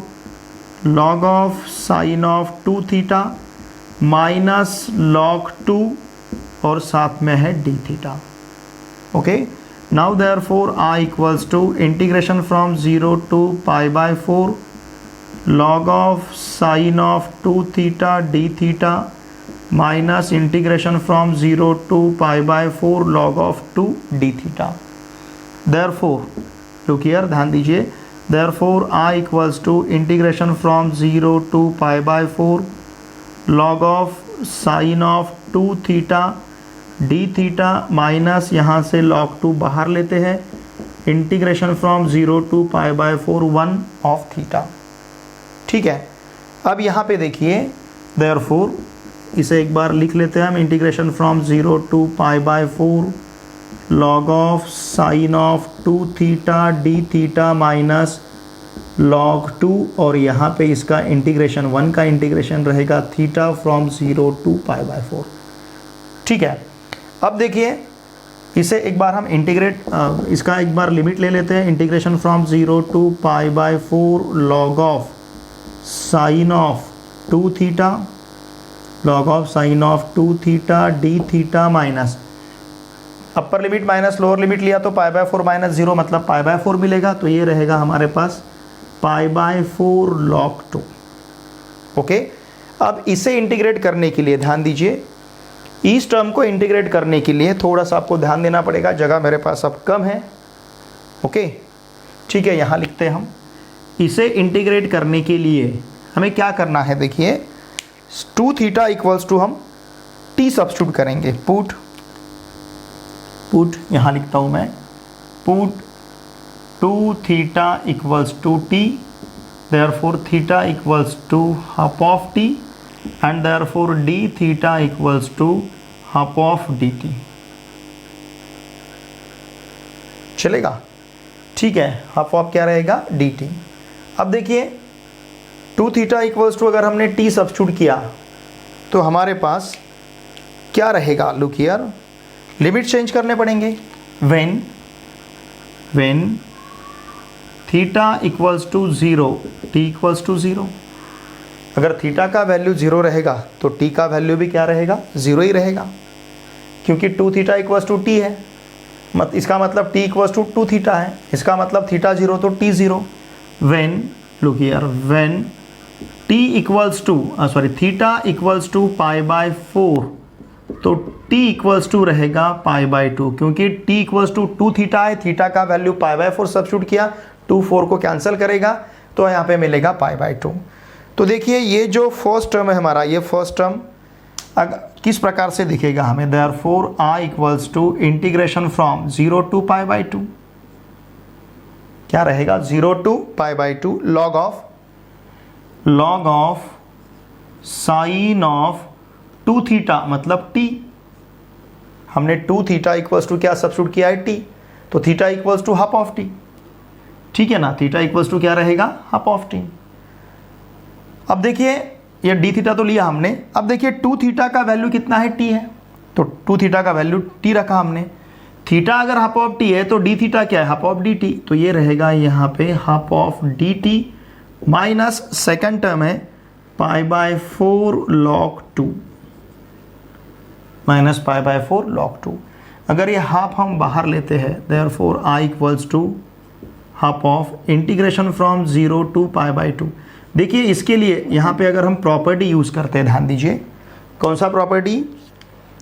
log of sine of 2 theta minus log 2 और साथ में है d theta. Okay, now therefore i equals to integration from 0 to pi by 4 log of sine of 2 theta d theta minus integration from 0 to pi by 4 log of 2 d theta. Therefore look here, ध्यान दीजिए, therefore i equals to integration from 0 to pi by 4 log of sine of 2 theta d theta minus, यहाँ से log 2 बाहर लेते हैं, integration from 0 to pi by 4 1 of theta, ठीक है। अब यहाँ पे देखिए, देयरफॉर इसे एक बार लिख लेते हैं हम, integration from 0 to pi by 4 log of sine of 2 theta d theta minus log 2 और यहाँ पे इसका इंटीग्रेशन 1 का इंटीग्रेशन रहेगा theta from 0 to pi by 4, ठीक है। अब देखिए इसे एक बार हम इंटीग्रेट, इसका एक बार लिमिट ले लेते हैं। Integration from 0 to π/4 log of sine of 2 theta, log of sine of 2 theta d theta minus upper limit minus lower limit लिया तो π/4 माइनस 0 मतलब π/4 मिलेगा। तो ये रहेगा हमारे पास π/4 log 2। ओके, अब इसे इंटीग्रेट करने के लिए ध्यान दीजिए, इस टर्म को इंटीग्रेट करने के लिए थोड़ा सा आपको ध्यान देना पड़ेगा, जगह मेरे पास अब कम है। ओके ठीक है, यहाँ लिखते हैं हम। इसे इंटीग्रेट करने के लिए हमें क्या करना है, देखिए 2 थीटा इक्वल्स टू हम t सब्स्टिट्यूट करेंगे। पुट यहाँ लिखता हूँ मैं, put 2 theta equals to t, therefore theta equals to half of t and therefore d theta equals to half of dt। चलेगा, ठीक है, हाफ ऑफ क्या रहेगा, dt। अब देखिए 2 थीटा इक्वल्स टू अगर हमने t सब्स्टिट्यूट किया तो हमारे पास क्या रहेगा, लुक हियर, लिमिट चेंज करने पड़ेंगे। When theta equals to 0 t equals to 0, अगर थीटा का वैल्यू 0 रहेगा तो t का वैल्यू भी क्या रहेगा, 0 ही रहेगा, क्योंकि 2 थीटा इक्वल्स टू t है। इसका मतलब t इक्वल्स टू 2 थीटा है, इसका मतलब थीटा 0 तो t 0। When look here, when t equals to theta equals to π/4 तो t इक्वल्स टू रहेगा π/2, क्योंकि t इक्वल्स टू 2 थीटा है, थीटा का वैल्यू π/4 सब्स्टिट्यूट किया, 2 4 को कैंसिल करेगा तो यहाँ पे मिलेगा π/2। तो देखिए ये जो फर्स्ट टर्म है हमारा, ये फर्स्ट टर्म किस प्रकार से दिखेगा हमें, therefore i equals to integration from 0 to π/2 क्या रहेगा, 0 to π/2 log of sine of 2 theta मतलब t, हमने 2 थीटा इक्वल्स टू क्या सब्स्टिट्यूट किया है, t, तो theta equals to half of t, ठीक है ना, थीटा इक्वल्स टू क्या रहेगा, हाफ ऑफ t। अब देखिए ये d थीटा तो लिया हमने, अब देखिए 2 थीटा का वैल्यू कितना है, t है, तो 2 थीटा का वैल्यू t रखा हमने। थीटा अगर हाफ ऑफ t है तो d थीटा क्या है, हाफ ऑफ dt, तो ये रहेगा यहाँ पे half of dt minus second term है π/4 log 2 माइनस π/4 log 2। अगर ये हाफ हम बाहर लेते हैं, therefore i equals to half of integration from 0 to π/2। देखिए इसके लिए यहाँ पे अगर हम प्रॉपर्टी यूज़ करते हैं, ध्यान दीजिए, कौन सा प्रॉपर्टी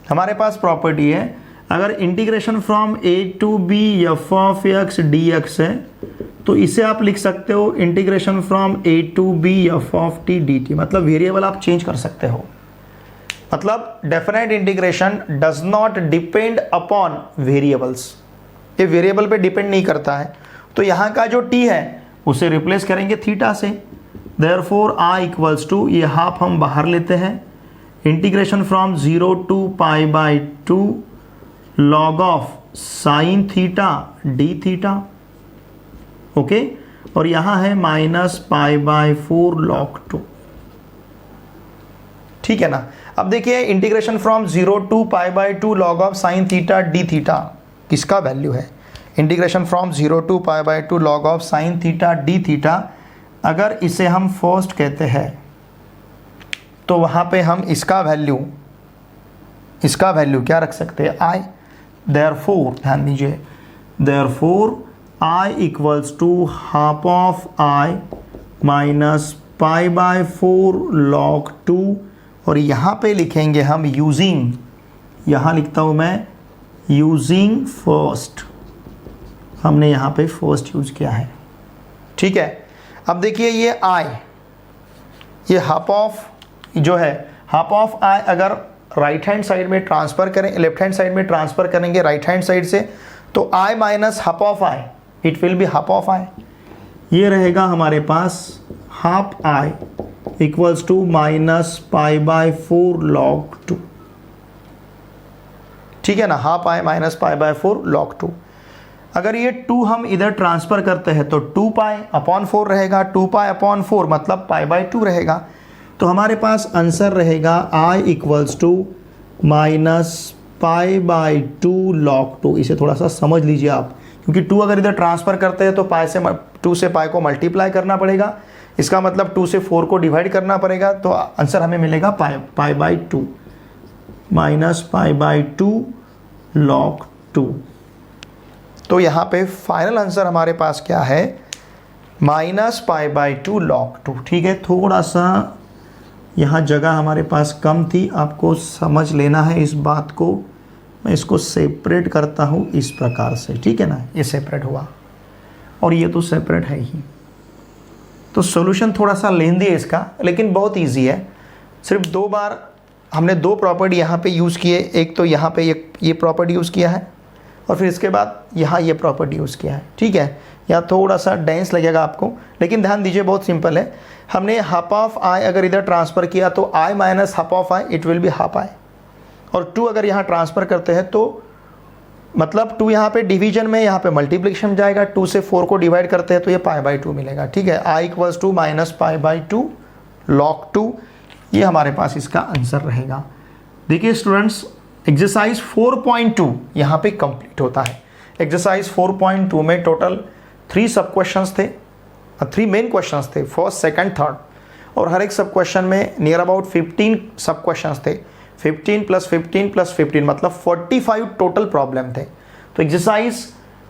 हमारे पास प्रॉपर्टी है, अगर integration from a to b f of x dx है तो इसे आप लिख सकते हो integration from a to b f of t dt, मतलब वेरिएबल आप चेंज कर सकते हो, मतलब definite integration does not depend upon variables, ये वेरिएबल पे डिपेंड नहीं करता है। तो यहाँ का जो t है उसे रिप्लेस करेंगे थीटा से, देयरफॉर i इक्वल्स टू, ये हाफ हम बाहर लेते हैं, integration from 0 to π/2 log of sine theta d theta, okay, और यहाँ है माइनस π/4 log 2, ठीक है ना। अब देखिए integration from 0 to π/2 log of sine theta d theta किसका वैल्यू है, integration from 0 to π/2 log of sine theta d theta, अगर इसे हम फर्स्ट कहते हैं तो वहाँ पे हम इसका वैल्यू क्या रख सकते हैं, i, देयरफॉर ध्यान दीजिए, therefore i equals to half of i minus π/4 log 2, और यहाँ पे लिखेंगे हम यूजिंग, यहाँ लिखता हूँ मैं यूजिंग फर्स्ट, हमने यहाँ पे फर्स्ट यूज किया है, ठीक है। अब देखिए ये i, ये हाफ ऑफ जो है, हाफ ऑफ i अगर राइट हैंड साइड में ट्रांसफ़र करें, लेफ्ट हैंड साइड में ट्रांसफ़र करेंगे राइट हैंड साइड से, तो i minus half of i, it will be half of i, ये रहेगा हमारे पास half i equals to minus π/4 log 2, ठीक है ना, हाफ i माइनस π/4 log 2। अगर ये 2 हम इधर ट्रांसफ़र करते हैं तो 2π/4 रहेगा, 2π/4 मतलब π/2 रहेगा, तो हमारे पास आंसर रहेगा i equals to minus π/2 log 2। इसे थोड़ा सा समझ लीजिए आप, क्योंकि 2 अगर इधर ट्रांसफ़र करते हैं तो 2 से पाई को मल्टीप्लाई करना पड़ेगा, इसका मतलब 2 से 4 को डिवाइड करना पड़ेगा, तो आंसर हमें मिलेगा π/2 माइनस π/2 log 2। तो यहाँ पे फाइनल आंसर हमारे पास क्या है, माइनस π/2 log 2। ठीक है, थोड़ा सा यहाँ जगह हमारे पास कम थी, आपको समझ लेना है इस बात को। मैं इसको सेपरेट करता हूँ इस प्रकार से, ठीक है ना, ये सेपरेट हुआ और ये तो सेपरेट है ही। तो सॉल्यूशन थोड़ा सा लेंदी है इसका, लेकिन बहुत इजी है। सिर्फ 2 बार हमने 2 प्रॉपर्टी यहाँ पे यूज़ किए, एक तो यहाँ पे ये प्रॉपर्टी यूज़ किया है और फिर इसके बाद यहाँ ये प्रॉपर्टी यूज़ किया है। ठीक है, यहाँ थोड़ा सा डेंस लगेगा आपको, लेकिन ध्यान दीजिए बहुत सिंपल है। हमने हाफ ऑफ आई अगर इधर ट्रांसफ़र किया तो I minus half of I it will be half I, और 2 अगर यहाँ ट्रांसफ़र करते हैं तो मतलब 2 यहाँ पे डिवीजन में, यहाँ पे मल्टीप्लिकेशन जाएगा, 2 से 4 को डिवाइड करते हैं तो ये π/2 मिलेगा। ठीक है, i equals to minus π/2 log 2, ये हमारे पास इसका आंसर रहेगा। देखिए स्टूडेंट्स, एक्सरसाइज 4.2 यहाँ पे कंप्लीट होता है। एक्सरसाइज 4.2 में टोटल 3 सब क्वेश्चंस थे, 3 मेन क्वेश्चंस थे, फर्स्ट, सेकंड, थर्ड, और हर एक सब क्वेश्चन में नियर अबाउट 15 सब क्वेश्चंस थे। 15 + 15 + 15 मतलब 45 टोटल प्रॉब्लम थे। तो एक्सरसाइज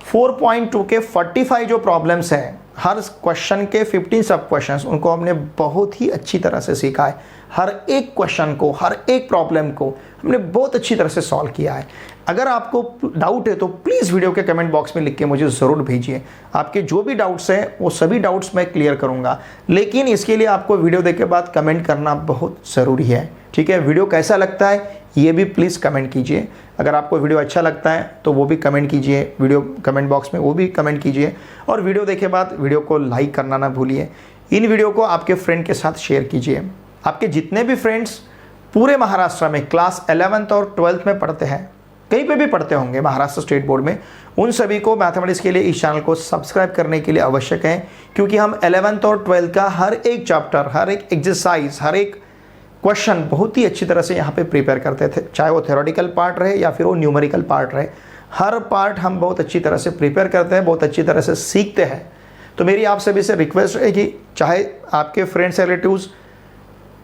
4.2 के 45 जो प्रॉब्लम्स हैं, हर क्वेश्चन के 15 सब क्वेश्चंस, उनको हमने बहुत ही अच्छी तरह से सीखा है। हर एक क्वेश्चन को, हर एक प्रॉब्लम को हमने बहुत अच्छी तरह से सॉल्व किया है। अगर आपको डाउट है तो प्लीज़ वीडियो के कमेंट बॉक्स में लिख के मुझे ज़रूर भेजिए। आपके जो भी डाउट्स हैं वो सभी डाउट्स मैं क्लियर करूंगा, लेकिन इसके लिए आपको वीडियो देखने के बाद कमेंट करना बहुत ज़रूरी है। ठीक है, वीडियो कैसा लगता है ये भी प्लीज़ कमेंट कीजिए। अगर आपको वीडियो अच्छा लगता है तो वो भी कमेंट कीजिए, वीडियो कमेंट बॉक्स में वो भी कमेंट कीजिए, और वीडियो देखे बाद वीडियो को लाइक करना ना भूलिए। इन वीडियो को आपके फ्रेंड के साथ शेयर कीजिए। आपके जितने भी फ्रेंड्स पूरे महाराष्ट्र में क्लास 11th और 12th में पढ़ते हैं, कहीं पे भी पढ़ते होंगे महाराष्ट्र स्टेट बोर्ड में, उन सभी को मैथमेटिक्स के लिए इस चैनल को सब्सक्राइब करने के लिए आवश्यक है, क्योंकि हम 11th और 12th का हर एक चैप्टर, हर एक एक्सरसाइज, हर एक क्वेश्चन बहुत ही अच्छी तरह से यहाँ पे प्रिपेयर करते थे, चाहे वो थ्योरेटिकल पार्ट रहे या फिर वो न्यूमेरिकल पार्ट रहे। हर पार्ट हम बहुत अच्छी तरह से प्रिपेयर करते हैं, बहुत अच्छी तरह से सीखते हैं। तो मेरी आप सभी से रिक्वेस्ट है कि चाहे आपके फ्रेंड्स रिलेटिव्स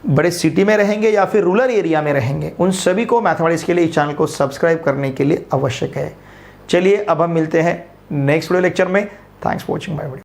बड़े सिटी में रहेंगे या फिर रूरल एरिया में रहेंगे, उन सभी को मैथमेटिक्स के लिए इस चैनल को सब्सक्राइब करने के लिए आवश्यक है। चलिए अब हम मिलते हैं नेक्स्ट वीडियो लेक्चर में। Thanks for watching my video.